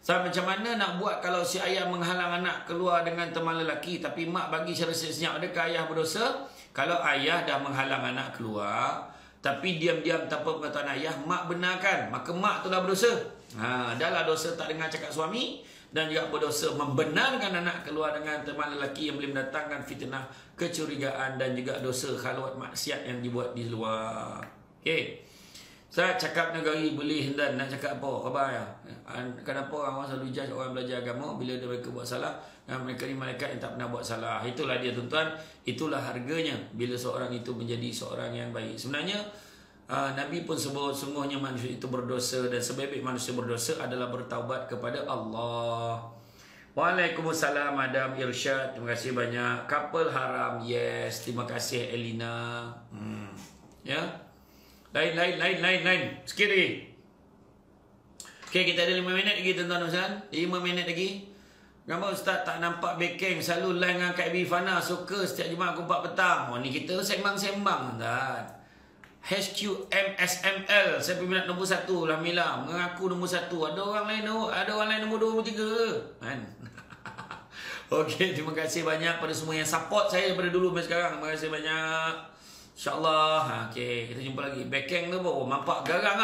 Macam mana nak buat kalau si ayah menghalang anak keluar dengan teman lelaki, tapi mak bagi cara senyap? Adakah ayah berdosa? Kalau ayah dah menghalang anak keluar, tapi diam-diam tanpa pengetahuan ayah, mak benarkan, maka mak tu dah berdosa. Dahlah dosa tak dengar cakap suami, dan juga berdosa membenarkan anak keluar dengan teman lelaki yang boleh mendatangkan fitnah, kecurigaan, dan juga dosa khalwat maksiat yang dibuat di luar. Okay. Saya cakap negari boleh dan nak cakap apa? Khabar ya? Kenapa orang selalu judge orang belajar agama bila mereka buat salah? Mereka ni malaikat yang tak pernah buat salah. Itulah dia tuan-tuan. Itulah harganya bila seorang itu menjadi seorang yang baik. Sebenarnya Nabi pun sebut sungguhnya manusia itu berdosa, dan sebaik-baik manusia berdosa adalah bertaubat kepada Allah. Waalaikumsalam Adam Irsyad. Terima kasih banyak. Couple haram. Yes. Terima kasih Elina. Ya. Lain. Sikit lagi. Okay, kita ada 5 minit lagi tuan-tuan Ustaz. 5 minit lagi. Kenapa Ustaz tak nampak backing? Selalu line dengan Kak Bifana. Suka setiap Jumaat pukul 4 petang. Ni kita sembang-sembang tuan. HQMSML. Saya peminat nombor 1. Alhamdulillah. Mengaku nombor 1. Ada orang lain nombor 2, nombor 3. Kan? Okay, terima kasih banyak pada semua yang support saya daripada dulu sampai sekarang. Terima kasih banyak. InsyaAllah. Okay, kita jumpa lagi. Backing tu pun nampak garang.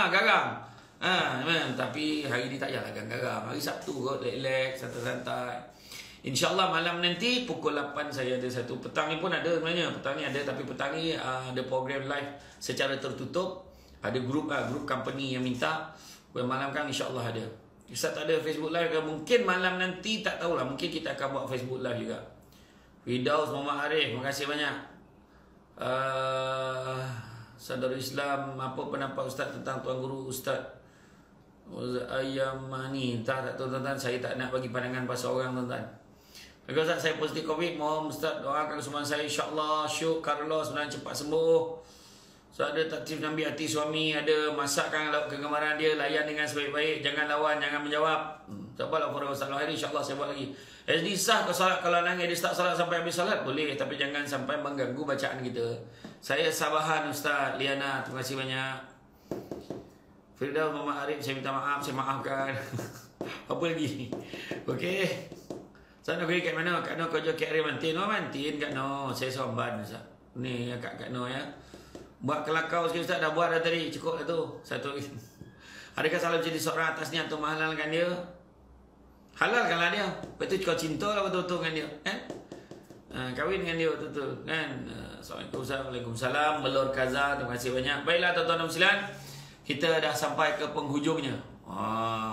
Tapi hari ni tak payahlah garang. Hari Sabtu kot, relax, santai-santai. InsyaAllah malam nanti pukul 8 saya ada satu. Petang ni pun ada sebenarnya. Petang ni ada, tapi petang ni ada program live secara tertutup. Ada grup company yang minta. Malam kan insyaAllah ada. Ustaz tak ada Facebook live ke? Mungkin malam nanti, tak tahulah. Mungkin kita akan buat Facebook live juga. Firdaus Muhammad Arif, terima kasih banyak. Saudara Islam, apa pendapat Ustaz tentang Tuan Guru Ustaz Ayam ni? Tak tahu tuan-tuan, saya tak nak bagi pandangan pasal orang tuan-tuan. Kalau Ustaz saya positif COVID, mohon Ustaz doakan kesembuhan saya, insyaAllah. Syuk Carlos sebenarnya cepat sembuh. So ada taktif Nabi hati suami, ada masakkan lauk kegemaran dia, layan dengan sebaik-baik, jangan lawan, jangan menjawab. Tak apalah for Ustaz Lahiri, insyaAllah saya buat lagi. SD sah ke solat kalau nangis dia start solat sampai habis solat? Boleh, tapi jangan sampai mengganggu bacaan kita. Saya Sabahan Ustaz Liana, terima kasih banyak. Firdaus Muhammad Arif, saya minta maaf, saya maafkan. Apa lagi? Okey. Saya nak pergi kat mana? Kak Noh kerja KR Mantin. Mantin Kak Noh. Saya Somban Ustaz. Ni Kak Noh ya. Buat kelakau sikit Ustaz, dah buat dah tadi. Cukup dah tu. Satu. Adakah salah jadi seorang atas ni atau menghalalkan dia? Halalkanlah dia. Lepas tu kau cinta lah betul-betul dengan dia. Kan? Kahwin dengan dia betul-betul. Kan? Assalamualaikum. Waalaikumsalam. Belur Kaza. Terima kasih banyak. Baiklah tuan-tuan dan puan-puan. Kita dah sampai ke penghujungnya.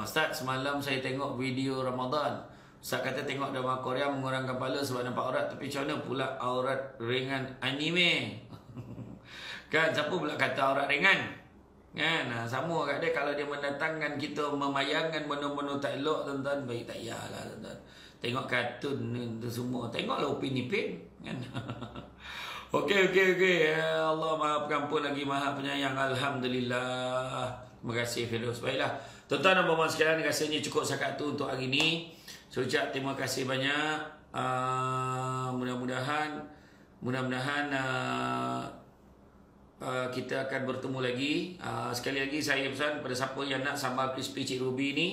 Ustaz, semalam saya tengok video Ramadan. Ustaz kata tengok drama Korea mengurangkan kepala sebab nampak aurat. Tapi macam mana pula aurat ringan anime? Kan? Siapa pula kata aurat ringan? Kan? Sama kat dia kalau dia mendatangkan kita memayangkan benda-benda tak elok tuan-tuan, baik tak payahlah tuan-tuan. Tengok kartun tu semua. Tengoklah Upin Ipin kan. Okey. Allah Maha Pengampun lagi Maha Penyayang. Alhamdulillah. Terima kasih Firdaus. Baiklah. Tuan-tuan dan puan-puan sekalian, rasanya cukup setakat tu untuk hari ni. Saya ucap terima kasih banyak. Mudah-mudahan kita akan bertemu lagi. Sekali lagi saya pesan pada siapa yang nak sambal crispy Cik Ruby ni,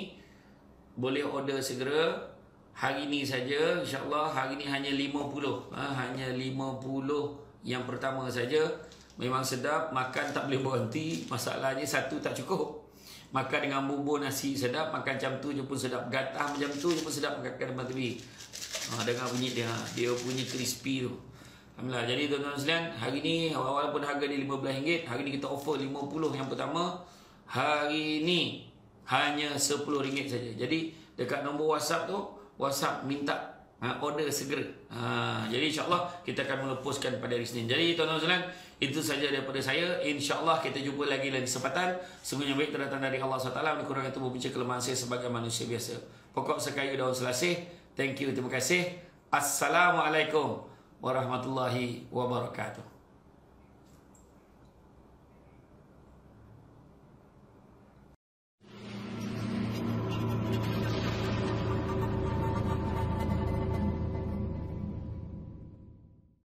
boleh order segera. Hari ni saja, insyaAllah hari ni hanya 50. Hanya 50 Yang pertama saja, memang sedap, makan tak boleh berhenti. Masalahnya satu tak cukup. Makan dengan bubur nasi sedap, makan macam tu je pun sedap. Gatah macam tu je pun sedap makan depan TV. Dengar bunyi dia punya crispy tu. Alhamdulillah. Jadi tuan-tuan sekalian, hari ni walaupun harga dia RM15, hari ni kita offer 50 yang pertama. Hari ni hanya RM10 saja. Jadi dekat nombor WhatsApp tu, WhatsApp minta order segera. Jadi insyaAllah kita akan mengepuskan pada hari Senin. Jadi tuan-tuan sekalian, itu saja daripada saya. InsyaAllah kita jumpa lagi lain kesempatan. Semuanya baik terdatang dari Allah SWT. Kurang itu membincang kelemahan saya sebagai manusia biasa. Pokok sekaya daun selasih. Thank you, terima kasih. Assalamualaikum warahmatullahi wabarakatuh.